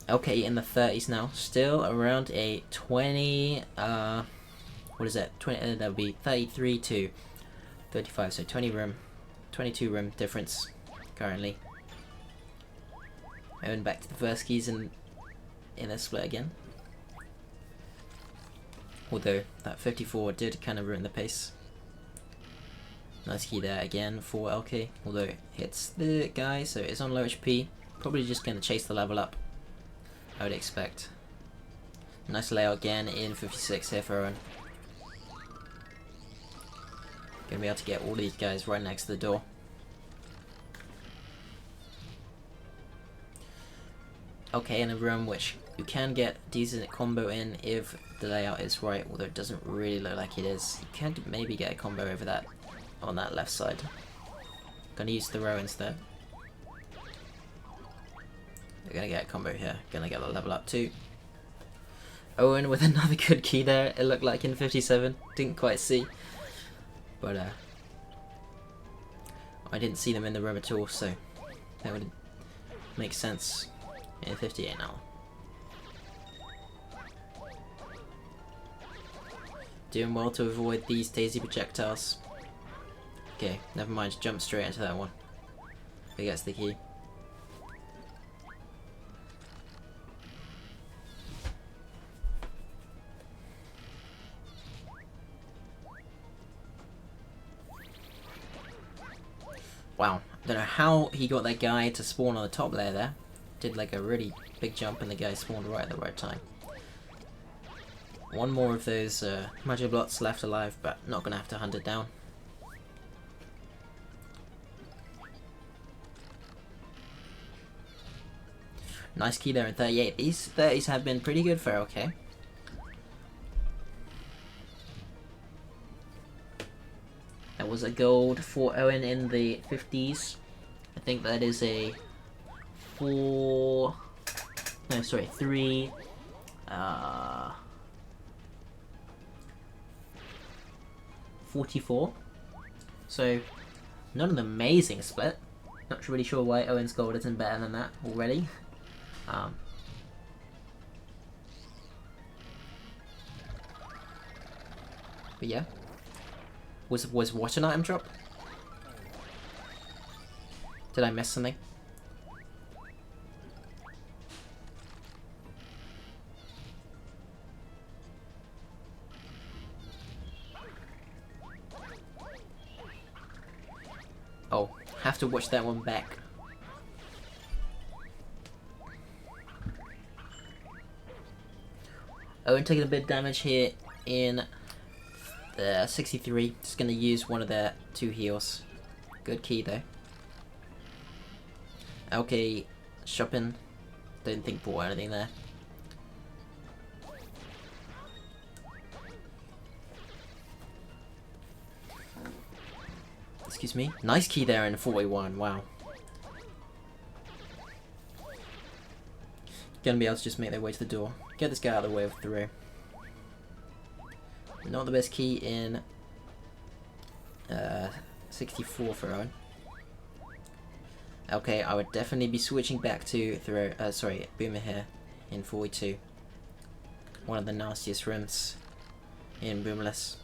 Okay, in the 30s now. Still around a 20... what is that? 20. That would be 33 to 35. So 20 room, 22 room difference currently. Moving back to the first keys in a split again. Although that 54 did kind of ruin the pace. Nice key there again for LK. Although it hits the guy, so it's on low HP. Probably just going to chase the level up, I would expect. Nice layout again in 56 here for Owen. Gonna be able to get all these guys right next to the door. Okay, in a room which you can get decent combo in if the layout is right, although it doesn't really look like it is. You can maybe get a combo over that on that left side. Gonna use the row instead. We're gonna get a combo here. Gonna get the level up too. Owen with another good key there, it looked like in 57. Didn't quite see. But I didn't see them in the room at all, so that would make sense in 58 now. Doing well to avoid these Daisy projectiles. Okay, never mind, jump straight into that one. He gets the key. Wow, I don't know how he got that guy to spawn on the top layer there. Did like a really big jump and the guy spawned right at the right time. One more of those magic blots left alive, but not gonna have to hunt it down. Nice key there in 38. These 30s have been pretty good for LK. That was a gold for Owen in the 50s. I think that is a 3 44. So not an amazing split. Not really sure why Owen's gold isn't better than that already. But yeah. Was what an item drop? Did I miss something? Oh, have to watch that one back. Owen taking a bit of damage here in the 63. Just gonna use one of their 2 heals. Good key though. Okay, shopping. Don't think bought anything there. Excuse me. Nice key there in 41. Wow. Gonna be able to just make their way to the door. Get this guy out of the way of throw. Not the best key in 64 for Owen. Okay, I would definitely be switching back to Boomer here in 42. One of the nastiest rooms in Boomerless.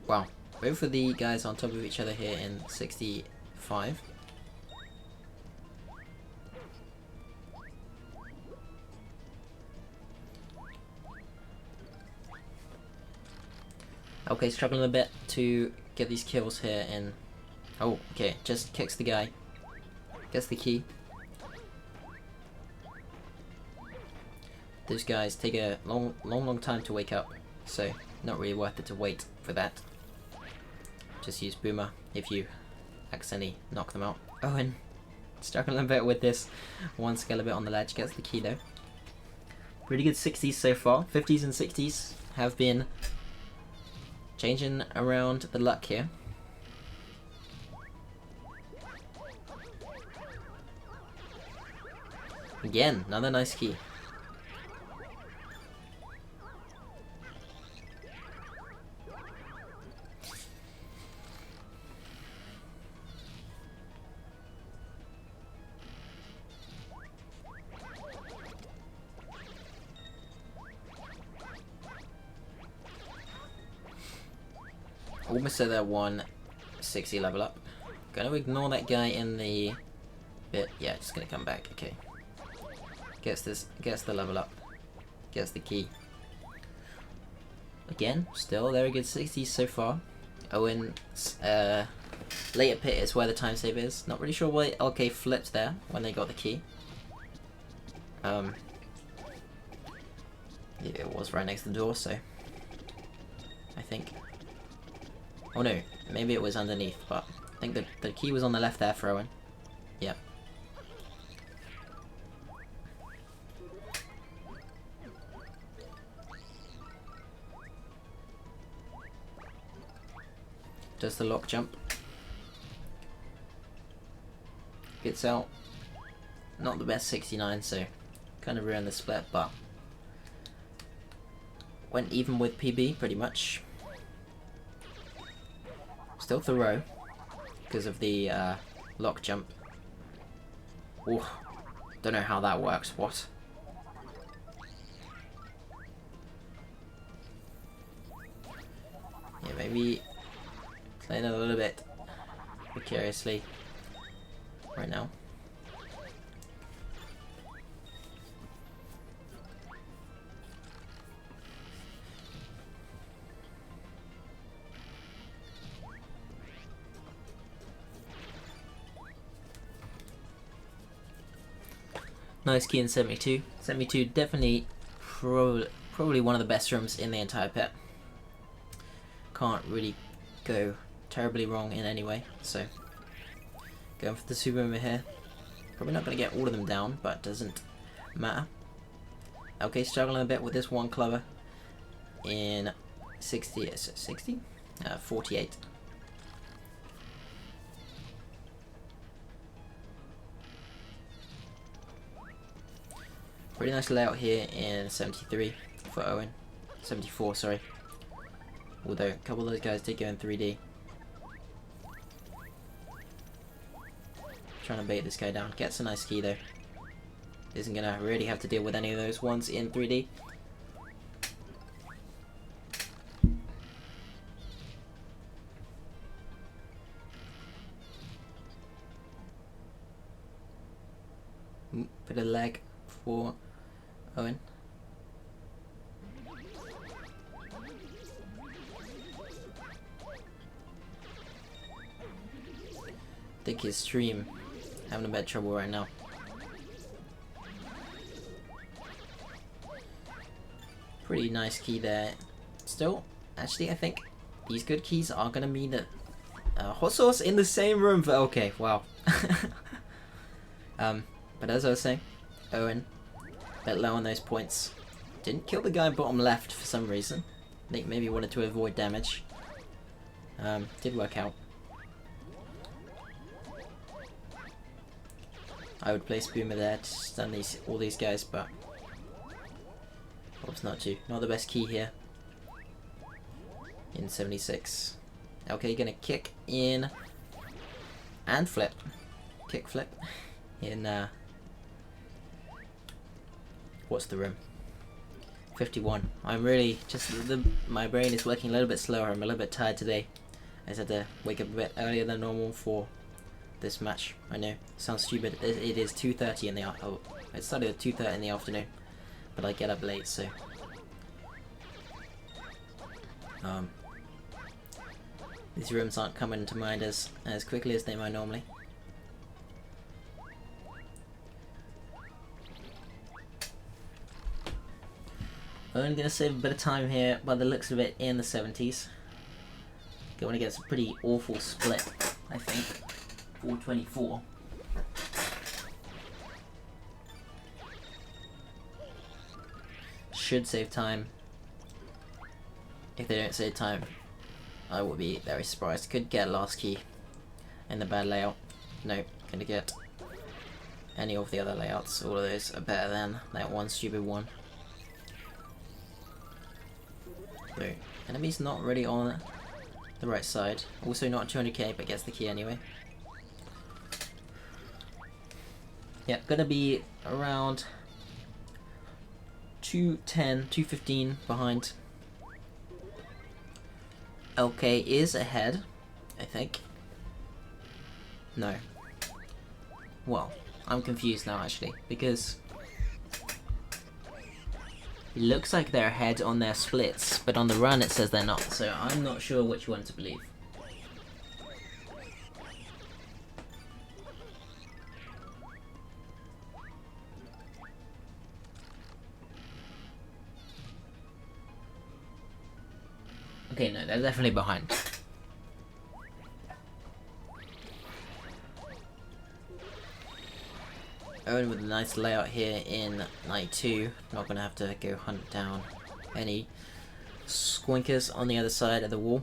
Wow, both of the guys on top of each other here in 65. Okay, struggling a bit to get these kills here in... Oh, okay, just kicks the guy. Gets the key. Those guys take a long time to wake up, so not really worth it to wait for that. Just use Boomer if you accidentally knock them out. Owen, struggling a bit with this. One Skelebit on the ledge, gets the key though. Pretty good 60s so far. 50s and 60s have been changing around the luck here. Again, another nice key. Almost at that 160 level up. Gonna ignore that guy in the bit. Yeah, just gonna come back. Okay. Gets the level up. Gets the key. Again, still very good 60s so far. Owen's later pit is where the time save is. Not really sure why LK flipped there when they got the key. Yeah, it was right next to the door, so I think. Oh no, maybe it was underneath, but I think the key was on the left there for Owen. Yep. Does the lock jump. Gets out. Not the best 69, so kind of ruined the split, but went even with PB pretty much. Still throw because of the lock jump. Ooh, don't know how that works. What? Yeah, maybe playing a little bit precariously right now. Nice key in 72. 72 definitely probably one of the best rooms in the entire pit. Can't really go terribly wrong in any way, so going for the super boomer here. Probably not going to get all of them down, but doesn't matter. Okay, struggling a bit with this one clubber in 48. Pretty nice layout here in 73 for Owen. 74, sorry. Although a couple of those guys did go in 3D. Trying to bait this guy down. Gets a nice key though. Isn't gonna really have to deal with any of those ones in 3D. Bit of lag for Owen. I think his stream having a bit of trouble right now. Pretty nice key there. Still Actually, I think these good keys are gonna mean that hot sauce in the same room for okay. Wow. But as I was saying, Owen, a bit low on those points. Didn't kill the guy bottom left for some reason. I think maybe wanted to avoid damage. Did work out. I would place Boomer there to stun all these guys, but oops, not the best key here. In 76. Okay, gonna kick in and flip. Kick flip in what's the room? 51. I'm really just my brain is working a little bit slower. I'm a little bit tired today. I just had to wake up a bit earlier than normal for this match. I know, sounds stupid. It is 2:30 in the it started at 2:30 in the afternoon, but I get up late, so these rooms aren't coming to mind as quickly as they might normally. I'm only going to save a bit of time here by the looks of it in the 70s. Going against a pretty awful split, I think. 424. Should save time. If they don't save time, I will be very surprised. Could get last key in the bad layout. No, gonna get any of the other layouts. All of those are better than that one stupid one. So, enemy's not really on the right side. Also not 200k, but gets the key anyway. Yeah, gonna be around 210, 215 behind. LK is ahead, I think. No. Well, I'm confused now actually, because it looks like they're ahead on their splits, but on the run it says they're not, so I'm not sure which one to believe. Okay, no, they're definitely behind. Owen with a nice layout here in night 2. Not gonna have to go hunt down any squinkers on the other side of the wall.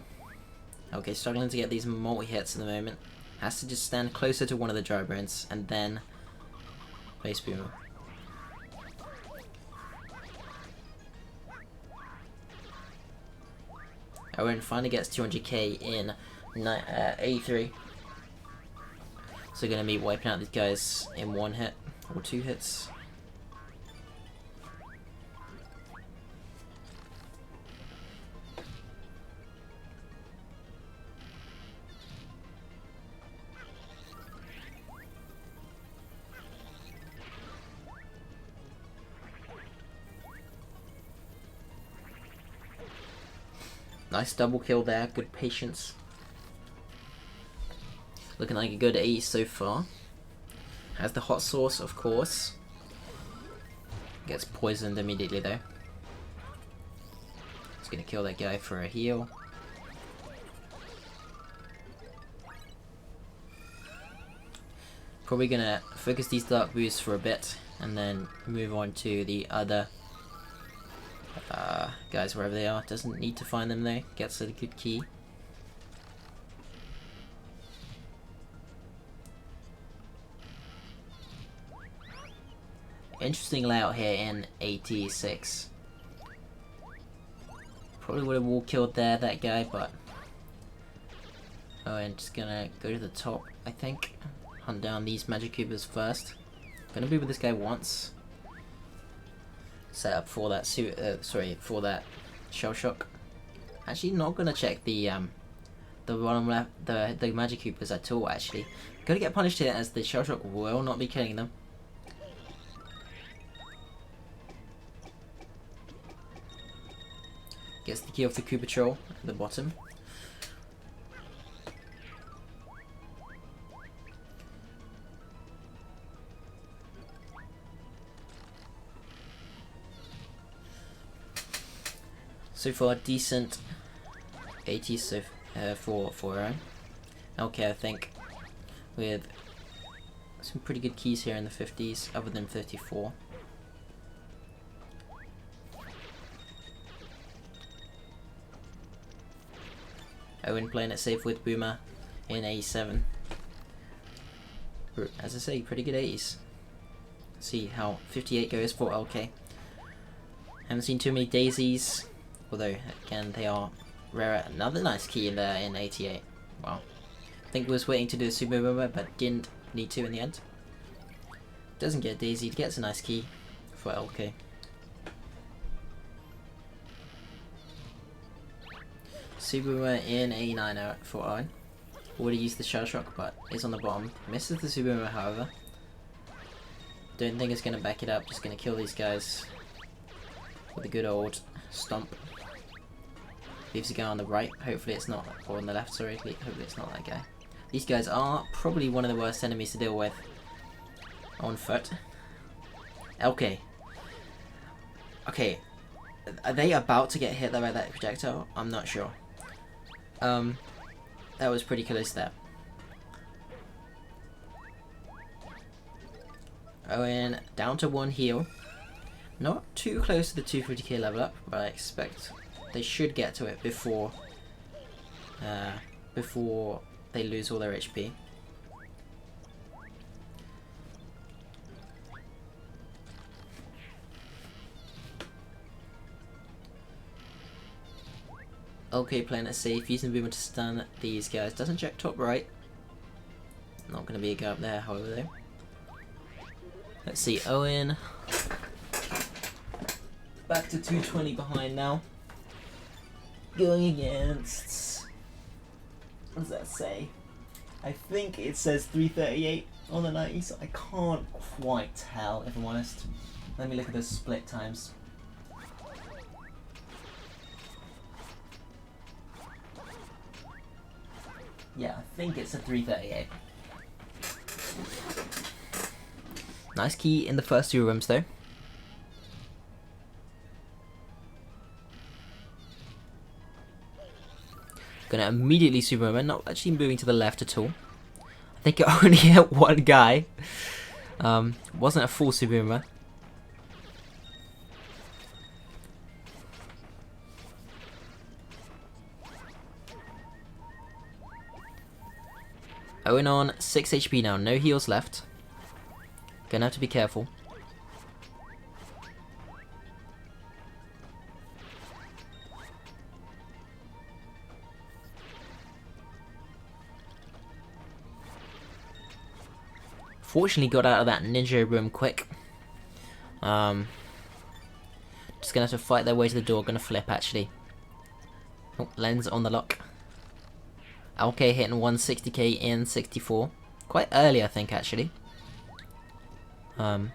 Okay, struggling to get these multi-hits at the moment. Has to just stand closer to one of the dry bones and then face Boomer. Owen finally gets 200k in 83. So gonna be wiping out these guys in 1 hit or 2 hits. Nice double kill there, good patience. Looking like a good ace so far. Has the hot sauce, of course. Gets poisoned immediately though. It's gonna kill that guy for a heal. Probably gonna focus these dark boosts for a bit and then move on to the other guys wherever they are. Doesn't need to find them though. Gets a good key. Interesting layout here in 86. Probably would have wall killed there, that guy, but oh, and just gonna go to the top, I think. Hunt down these magic cubers first. Gonna be with this guy once. Set up for that for that shell shock. Actually, not gonna check the bottom left, the magic cubers at all. Actually, gonna get punished here as the shell shock will not be killing them. Gets the key off the Koopa Troll at the bottom. So far, decent 80s so, for her own. Okay, I think, with some pretty good keys here in the 50s, other than 34. Owen playing it safe with Boomer in 87. As I say, pretty good 80s. See how 58 goes for LK. Haven't seen too many daisies, although again they are rare. Another nice key in there in 88. Wow. I think was waiting to do a Super Boomer, but didn't need to in the end. Doesn't get daisy, gets a nice key for LK. Super Boomer in 89 for Owen. Would have used the Shell Shock, but is on the bottom. Misses the Super Boomer, however. Don't think it's going to back it up, just going to kill these guys with a good old stomp. Leaves a guy on the right, hopefully it's not, or on the left, sorry, hopefully it's not that guy. These guys are probably one of the worst enemies to deal with on foot. Okay. Okay. Are they about to get hit by that projectile? I'm not sure. That was pretty close there. Owen down to 1 heal. Not too close to the 250k level up, but I expect they should get to it before they lose all their HP. Okay, playing it safe, using Boomer to stun these guys. Doesn't check top right. Not going to be a guy up there, however, though. Let's see, Owen. Back to 220 behind now. Going against... what does that say? I think it says 338 on the 90s. I can't quite tell, if I'm honest. Let me look at the split times. Yeah, I think it's a 338. Nice key in the first 2 rooms though. Gonna immediately Superman, not actually moving to the left at all. I think it only hit 1 guy. Wasn't a full Superman. Owen on 6 HP now, no heals left. Gonna have to be careful. Fortunately got out of that ninja room quick. Just gonna have to fight their way to the door, gonna flip actually. Oh, lens on the lock. LK hitting 160k in 64. Quite early I think actually. Normally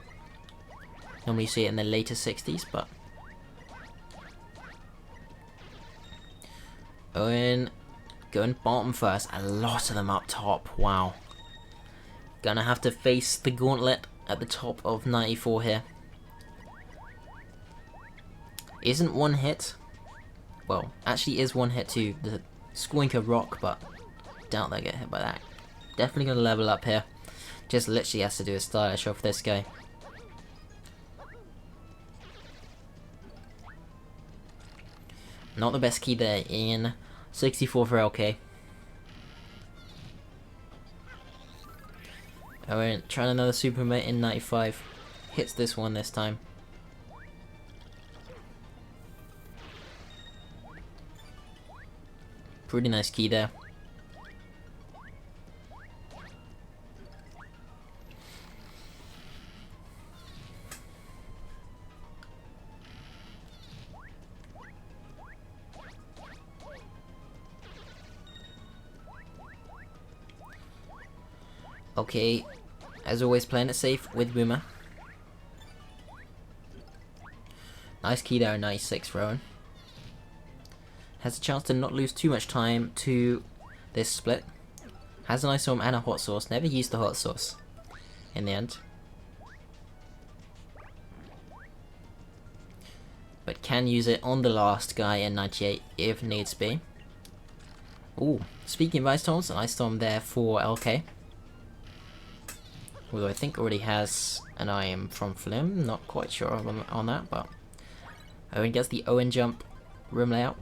you see it in the later 60s, but Owen going bottom first. A lot of them up top. Wow. Gonna have to face the gauntlet at the top of 94 here. Isn't 1 hit. Well, actually is 1 hit to the Squinker Rock, but doubt they get hit by that. Definitely gonna level up here. Just literally has to do a stylish off this guy. Not the best key there in 64 for LK. Owen trying another Supermate in 95. Hits this one this time. Pretty nice key there. Okay, as always playing it safe with Boomer. Nice key there, 96 for Owen. Has a chance to not lose too much time to this split. Has an Ice Storm and a Hot Sauce. Never used the Hot Sauce in the end. But can use it on the last guy in 98 if needs be. Ooh, speaking of Ice Storms, an Ice Storm there for LK. Although I think already has an I am from Flim, not quite sure on that, but Owen gets the Owen jump room layout.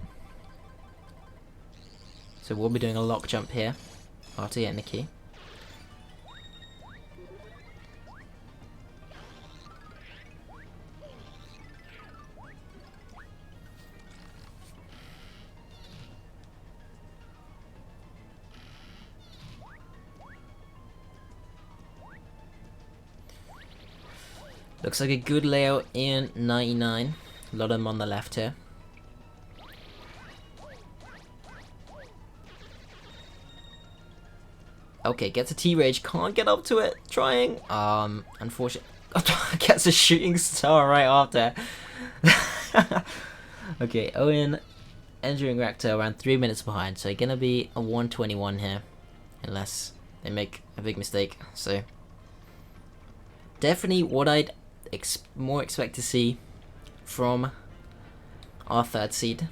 So we'll be doing a lock jump here after getting the key. Looks like a good layout in 99. A lot of them on the left here. Okay, gets a T-Rage, can't get up to it, trying. Unfortunately, gets a shooting star right after. Okay, Owen entering Raktail around 3 minutes behind, so gonna be a 121 here, unless they make a big mistake. So definitely what I'd more expect to see from our third seed.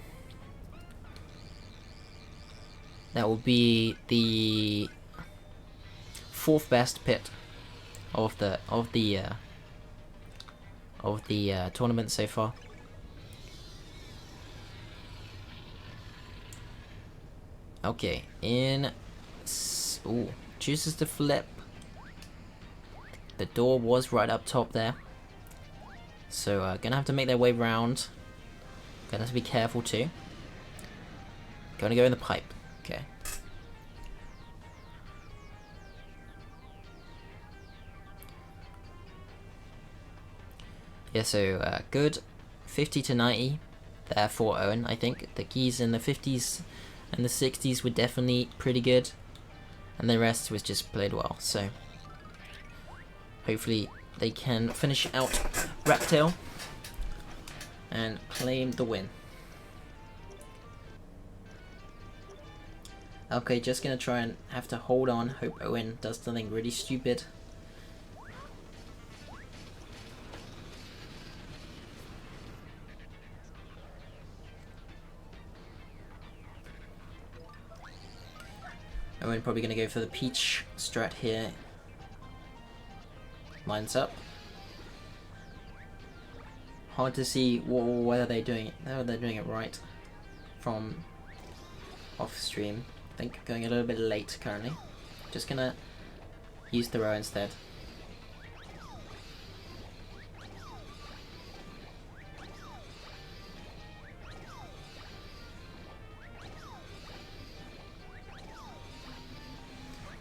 That will be the fourth best pit of the tournament so far. Okay, chooses to flip. The door was right up top there, so gonna have to make their way round. Gonna have to be careful too. Gonna go in the pipe. Okay. Yeah, so good 50 to 90 there for Owen. I think the keys in the 50s and the 60s were definitely pretty good, and the rest was just played well. So hopefully they can finish out Raktail and claim the win. Okay, just gonna try and have to hold on. Hope Owen does something really stupid. Owen probably gonna go for the Peach strat here. Lines up. Hard to see whether they're doing it right from off stream. I think going a little bit late currently. Just gonna use throw instead.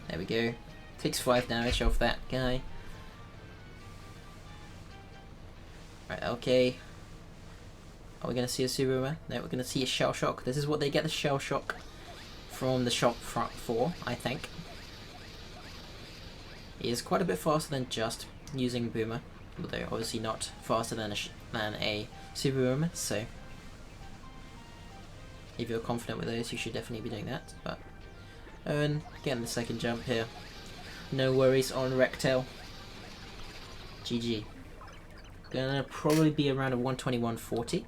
There we go. Takes 5 damage off that guy. Right, okay. Are we gonna see a Subaruma? No, we're gonna see a Shell Shock. This is what they get the Shell Shock from the shop front for, I think. He is quite a bit faster than just using Boomer, although obviously not faster than a Subaruma, so if you're confident with those, you should definitely be doing that. But Owen getting the second jump here. No worries on Raktail. GG. Gonna probably be around a 121.40.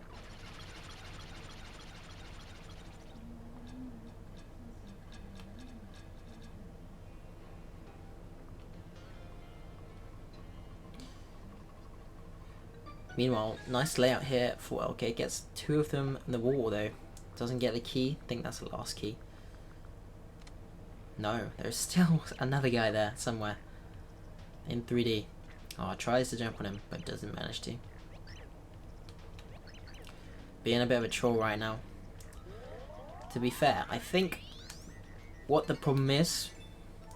Meanwhile, nice layout here for LK. Gets 2 of them in the wall though. Doesn't get the key. I think that's the last key. No, there's still another guy there somewhere. In 3D. Oh, tries to jump on him, but doesn't manage to. Being a bit of a troll right now. To be fair, I think what the problem is...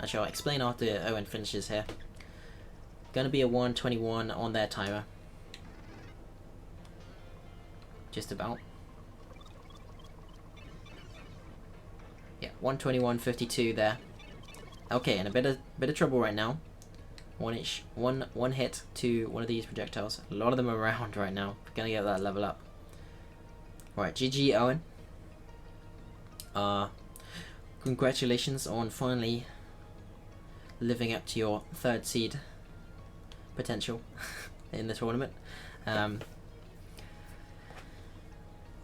Actually, I'll explain after Owen finishes here. Gonna be a 121 on their timer. Just about. Yeah, 121.52 there. Okay, in a bit of trouble right now. One hit to one of these projectiles. A lot of them around right now. Gonna get that level up. Right, GG Owen. Congratulations on finally living up to your third seed potential in the tournament.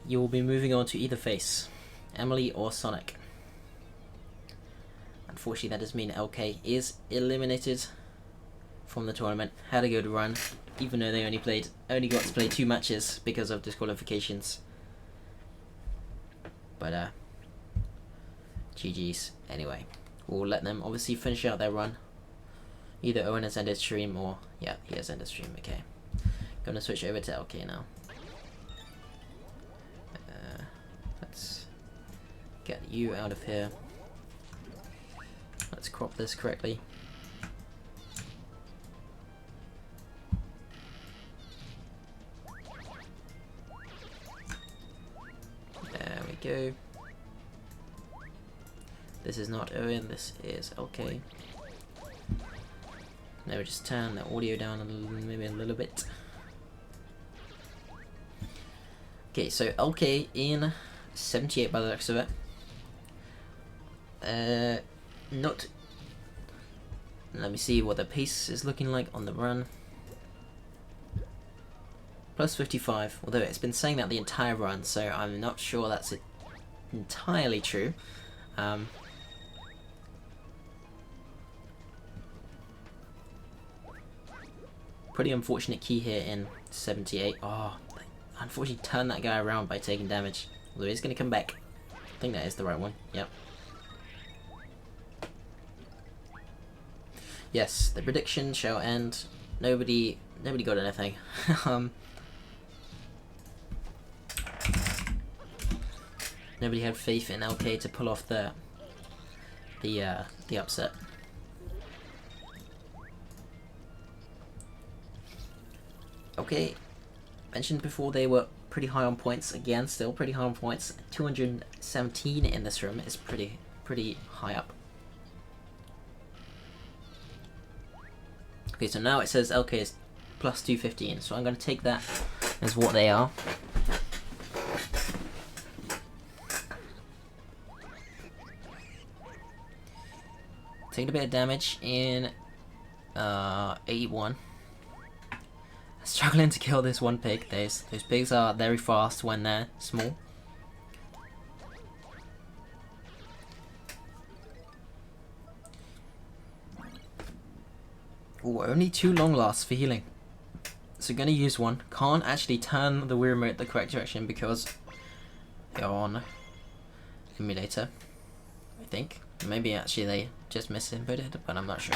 You will be moving on to either face, Emily or Sonic. unfortunately that does mean LK is eliminated from the tournament. Had a good run, even though they only got to play 2 matches because of disqualifications. But GG's anyway. We'll let them obviously finish out their run. Either Owen has ended stream or yeah, he has ended stream. Okay, gonna switch over to LK now. Let's get you out of here. Let's crop this correctly. There we go. This is not Owen, this is LK. Now we just turn the audio down maybe a little bit. Okay, so LK in 78 by the looks of it. Not. Let me see what the pace is looking like on the run. Plus 55, although it's been saying that the entire run, so I'm not sure that's entirely true. Pretty unfortunate key here in 78. Oh, unfortunately turned that guy around by taking damage. Although he's going to come back. I think that is the right one. Yep. Yes, the prediction shall end. Nobody got anything. Nobody had faith in LK to pull off the upset. Okay, mentioned before they were pretty high on points. Again, still pretty high on points. 217 in this room is pretty high up. Okay, so now it says LK is plus 215, so I'm going to take that as what they are. Taking a bit of damage in 81. Struggling to kill this one pig. Those pigs are very fast when they're small. Ooh, only 2 long lasts for healing. So gonna use one. Can't actually turn the Wii remote the correct direction because they're on emulator, I think. Maybe actually they just misinputted, but I'm not sure.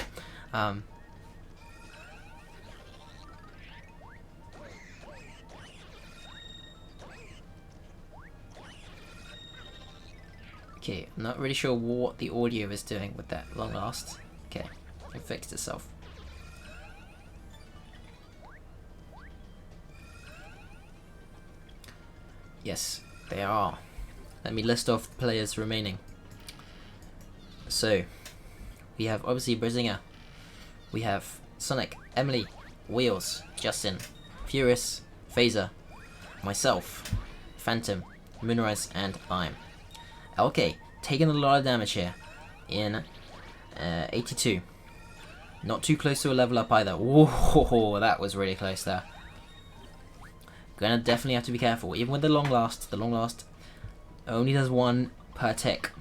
Okay, I'm not really sure what the audio is doing with that long last. Okay, it fixed itself. Yes, they are. Let me list off the players remaining. So, we have obviously Brazinger. We have Sonic, Emily, Wheels, Justin, Furious, Phaser, myself, Phantom, Moonrise, and I'm. LK, taking a lot of damage here in 82. Not too close to a level up either. Whoa, that was really close there. Gonna definitely have to be careful. Even with the long last only does 1 per tick.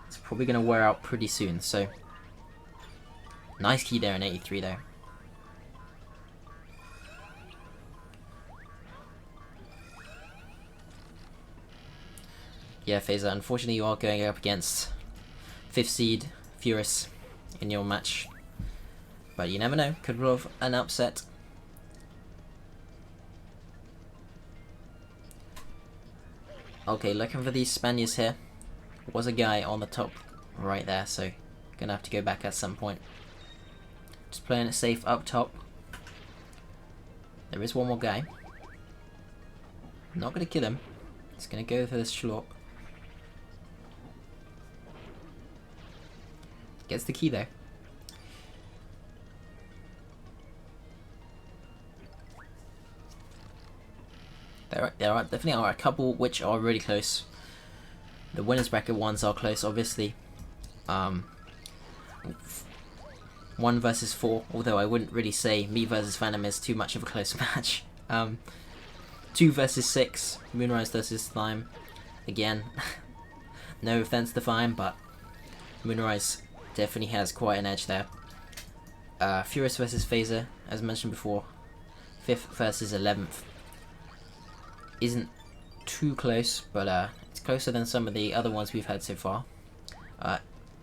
It's probably gonna wear out pretty soon, so. Nice key there in 83 though. Yeah, Phaser, unfortunately you are going up against 5th seed Furious in your match. But you never know, could have an upset. Okay, looking for these Spaniards here. Was a guy on the top right there, so gonna have to go back at some point. Just playing it safe up top. There is one more guy. Not gonna kill him. Just gonna go for this Schlorp. Gets the key though. There are definitely a couple which are really close. The winners bracket ones are close, obviously. 1 versus 4, although I wouldn't really say me versus Phantom is too much of a close match. 2 versus 6, Moonrise versus Slime. Again, no offense to Slime, but Moonrise definitely has quite an edge there. Furious versus Phaser, as mentioned before, 5th versus 11th. Isn't too close, but it's closer than some of the other ones we've had so far.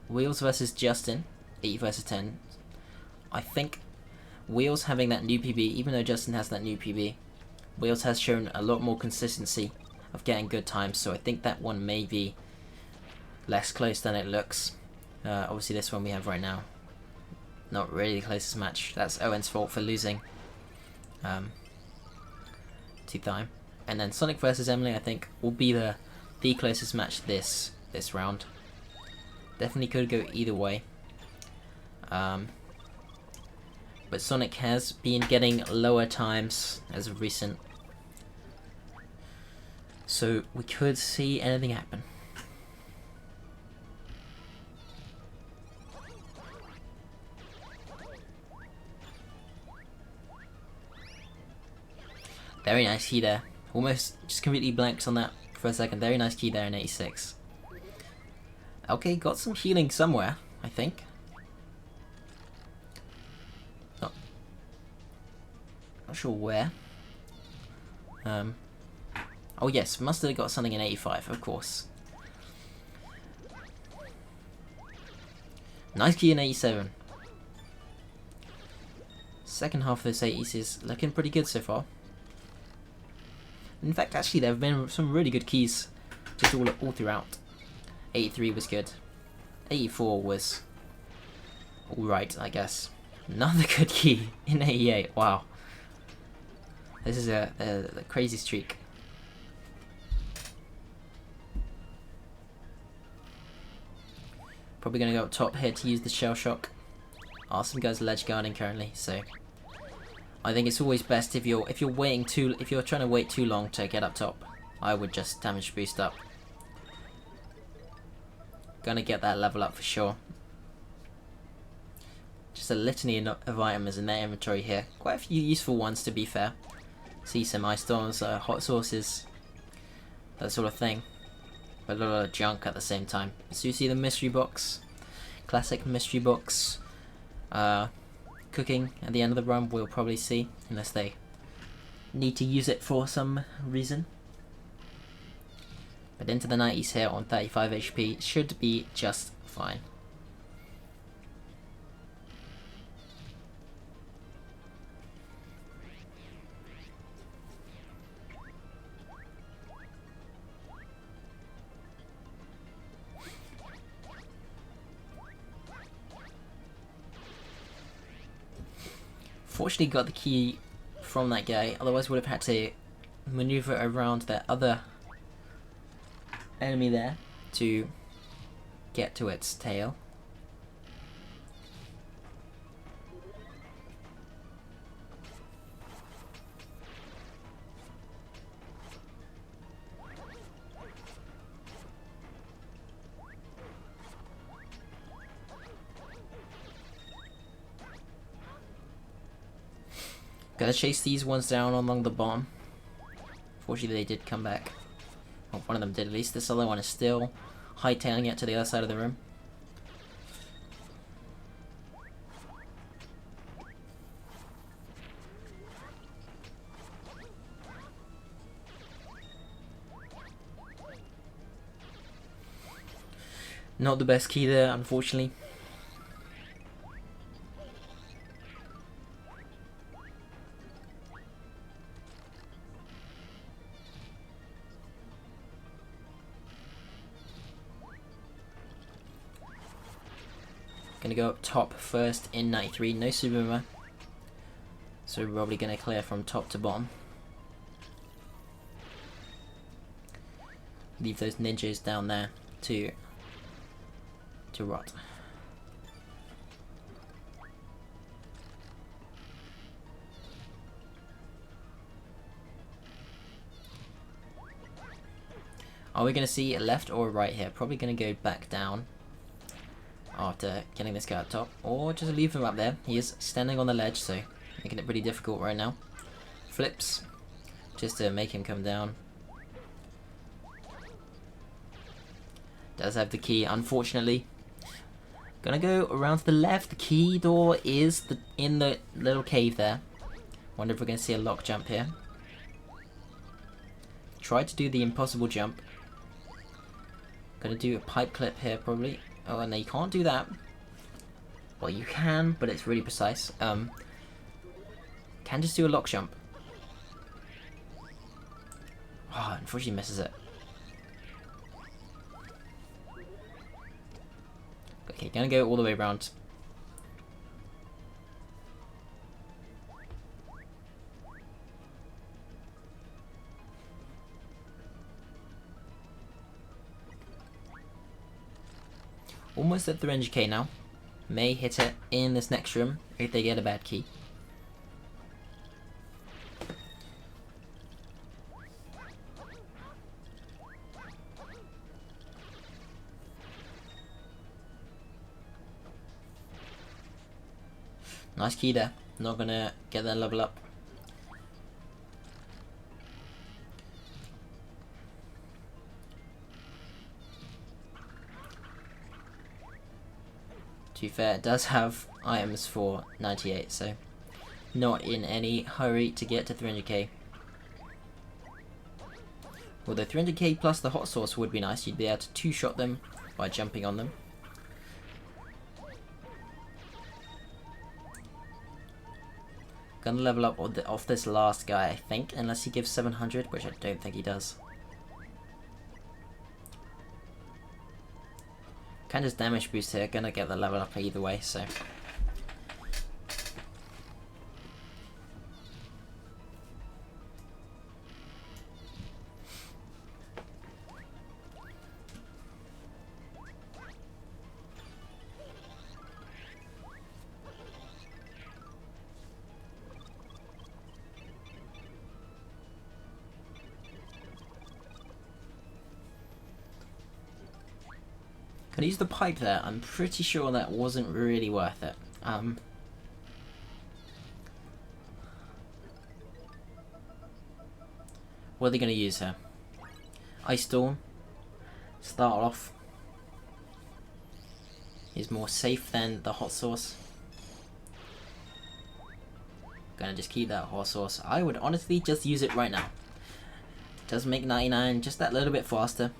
Wheels versus Justin, 8 versus 10. I think Wheels having that new PB, even though Justin has that new PB, Wheels has shown a lot more consistency of getting good times, so I think that one may be less close than it looks. Obviously this one we have right now, not really the closest match. That's Owen's fault for losing to time. And then Sonic versus Emily, I think, will be the closest match this round. Definitely could go either way. But Sonic has been getting lower times as of recent, so we could see anything happen. Very nice key there. Almost just completely blanked on that for a second. Very nice key there in 86. Okay, got some healing somewhere, I think. Not sure where. Oh yes, must have got something in 85, of course. Nice key in 87. Second half of this 80s is looking pretty good so far. In fact, actually, there have been some really good keys just all throughout. 83 was good. 84 was alright, I guess. Another good key in 88. Wow. This is a crazy streak. Probably going to go up top here to use the Shell Shock. Awesome guy's ledge guarding currently, so I think it's always best if you're trying to wait too long to get up top, I would just damage boost up. Gonna get that level up for sure. Just a litany of items in their inventory here. Quite a few useful ones, to be fair. See some ice storms, hot sources, that sort of thing. But a lot of junk at the same time. So you see the mystery box, classic mystery box. Cooking at the end of the run, we'll probably see, unless they need to use it for some reason. But into the 90s here on 35 HP should be just fine. Fortunately got the key from that guy, otherwise would have had to maneuver around that other enemy there to get to its tail. Gotta chase these ones down along the bottom. Fortunately, they did come back. Well, one of them did at least. This other one is still hightailing it to the other side of the room. Not the best key there, unfortunately. Gonna go up top first in 93, no Subuma. So we're probably gonna clear from top to bottom. Leave those ninjas down there to rot. Are we gonna see a left or a right here? Probably gonna go back down after getting this guy up top, or just leave him up there. He is standing on the ledge, so making it pretty difficult right now. Flips, just to make him come down. Does have the key, unfortunately. Gonna go around to the left. The key door is in the little cave there. Wonder if we're gonna see a lock jump here. Try to do the impossible jump. Gonna do a pipe clip here probably. Oh, and no, you can't do that. Well, you can, but it's really precise. Can just do a lock jump. Oh, unfortunately misses it. Okay, gonna go all the way around. Almost at 300k now. May hit it in this next room if they get a bad key. Nice key there. Not gonna get that level up. To be fair, it does have items for 98, so not in any hurry to get to 300k. Although 300k plus the hot sauce would be nice, you'd be able to two-shot them by jumping on them. Gonna level up off this last guy, I think, unless he gives 700, which I don't think he does. Can just damage boost here, gonna get the level up either way, so. Can I use the pipe there? I'm pretty sure that wasn't really worth it. What are they going to use here? Ice Storm. Start off. Is more safe than the hot sauce. Gonna just keep that hot sauce. I would honestly just use it right now. It does make 99 just that little bit faster.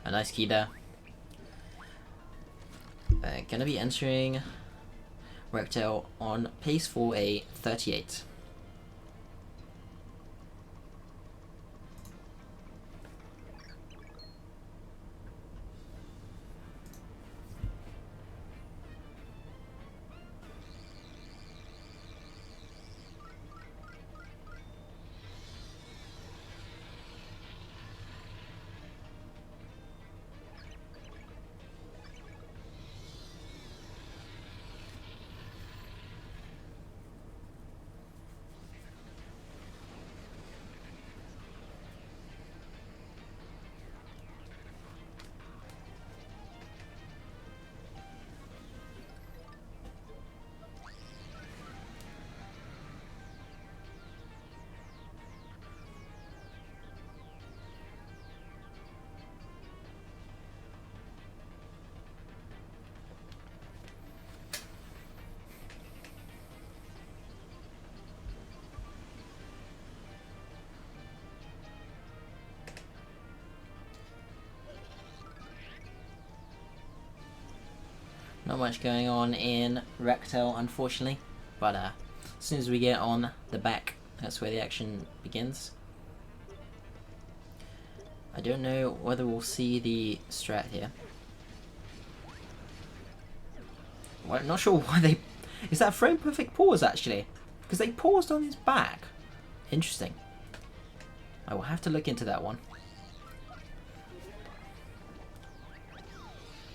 A nice key there. Gonna be entering Rectail on pace for a 38. Not much going on in Rectail, unfortunately, but as soon as we get on the back, that's where the action begins. I don't know whether we'll see the strat here. Well, I'm not sure why they... Is that a frame perfect pause, actually? Because they paused on his back. Interesting. I will have to look into that one.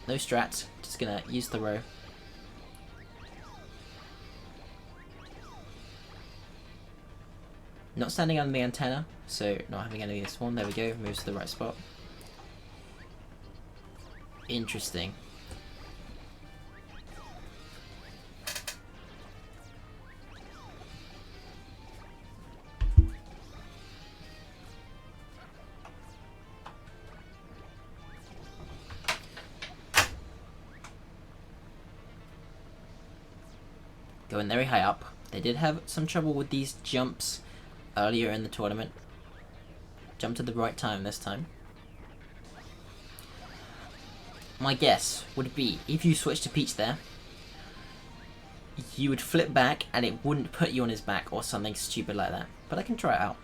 No strat, just gonna use the row. Not standing on the antenna, so not having any of this one. There we go, moves to the right spot. Interesting. going very high up. They did have some trouble with these jumps earlier in the tournament. Jumped at the right time this time. My guess would be, if you switch to Peach there, you would flip back and it wouldn't put you on his back or something stupid like that. But I can try it out.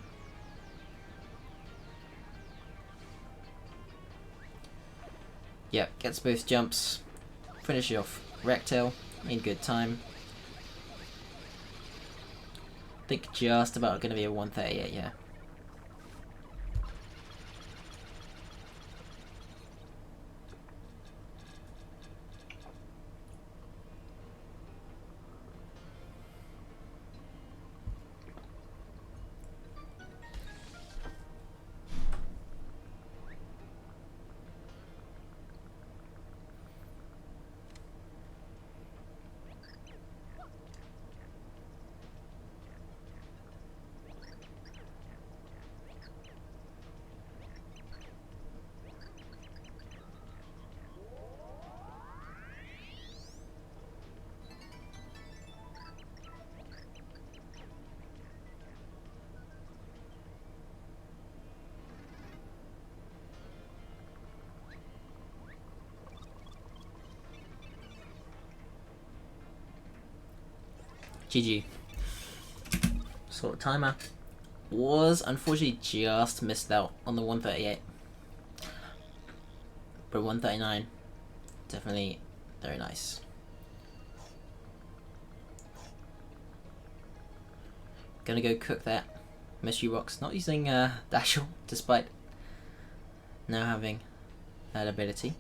Yep, gets both jumps. Finish it off. Rectail in good time. I think just about going to be a 138, yeah. GG. So timer was unfortunately just missed out on the 138. But 139, definitely very nice. Gonna go cook that mystery box. Not using Dashel, despite now having that ability.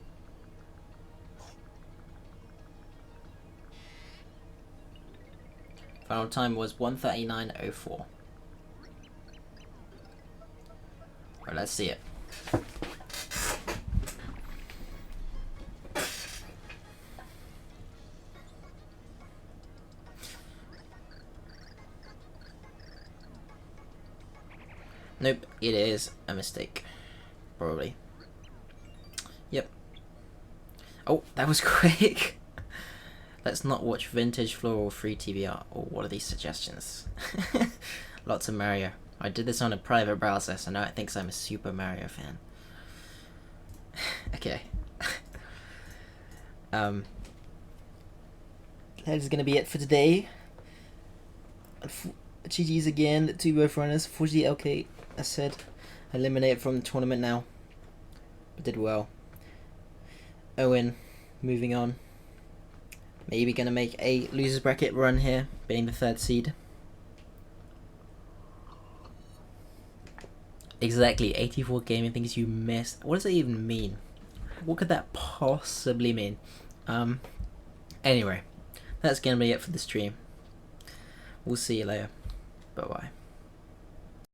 Final time was 139.04. Alright, let's see it. Nope, it is a mistake. Probably. Yep. Oh, that was quick! Let's not watch Vintage Floral Free TBR, or what are these suggestions? Lots of Mario. I did this on a private browser, so now it thinks I'm a Super Mario fan. Okay. That is gonna be it for today. GG's again, 2 both runners. Unfortunately, LK, as said, eliminated from the tournament now. But did well. Owen, moving on. Maybe gonna make a losers bracket run here, being the 3rd seed. Exactly, 84 gaming things you missed. What does that even mean? What could that possibly mean? Anyway, that's gonna be it for the stream. We'll see you later. Bye bye.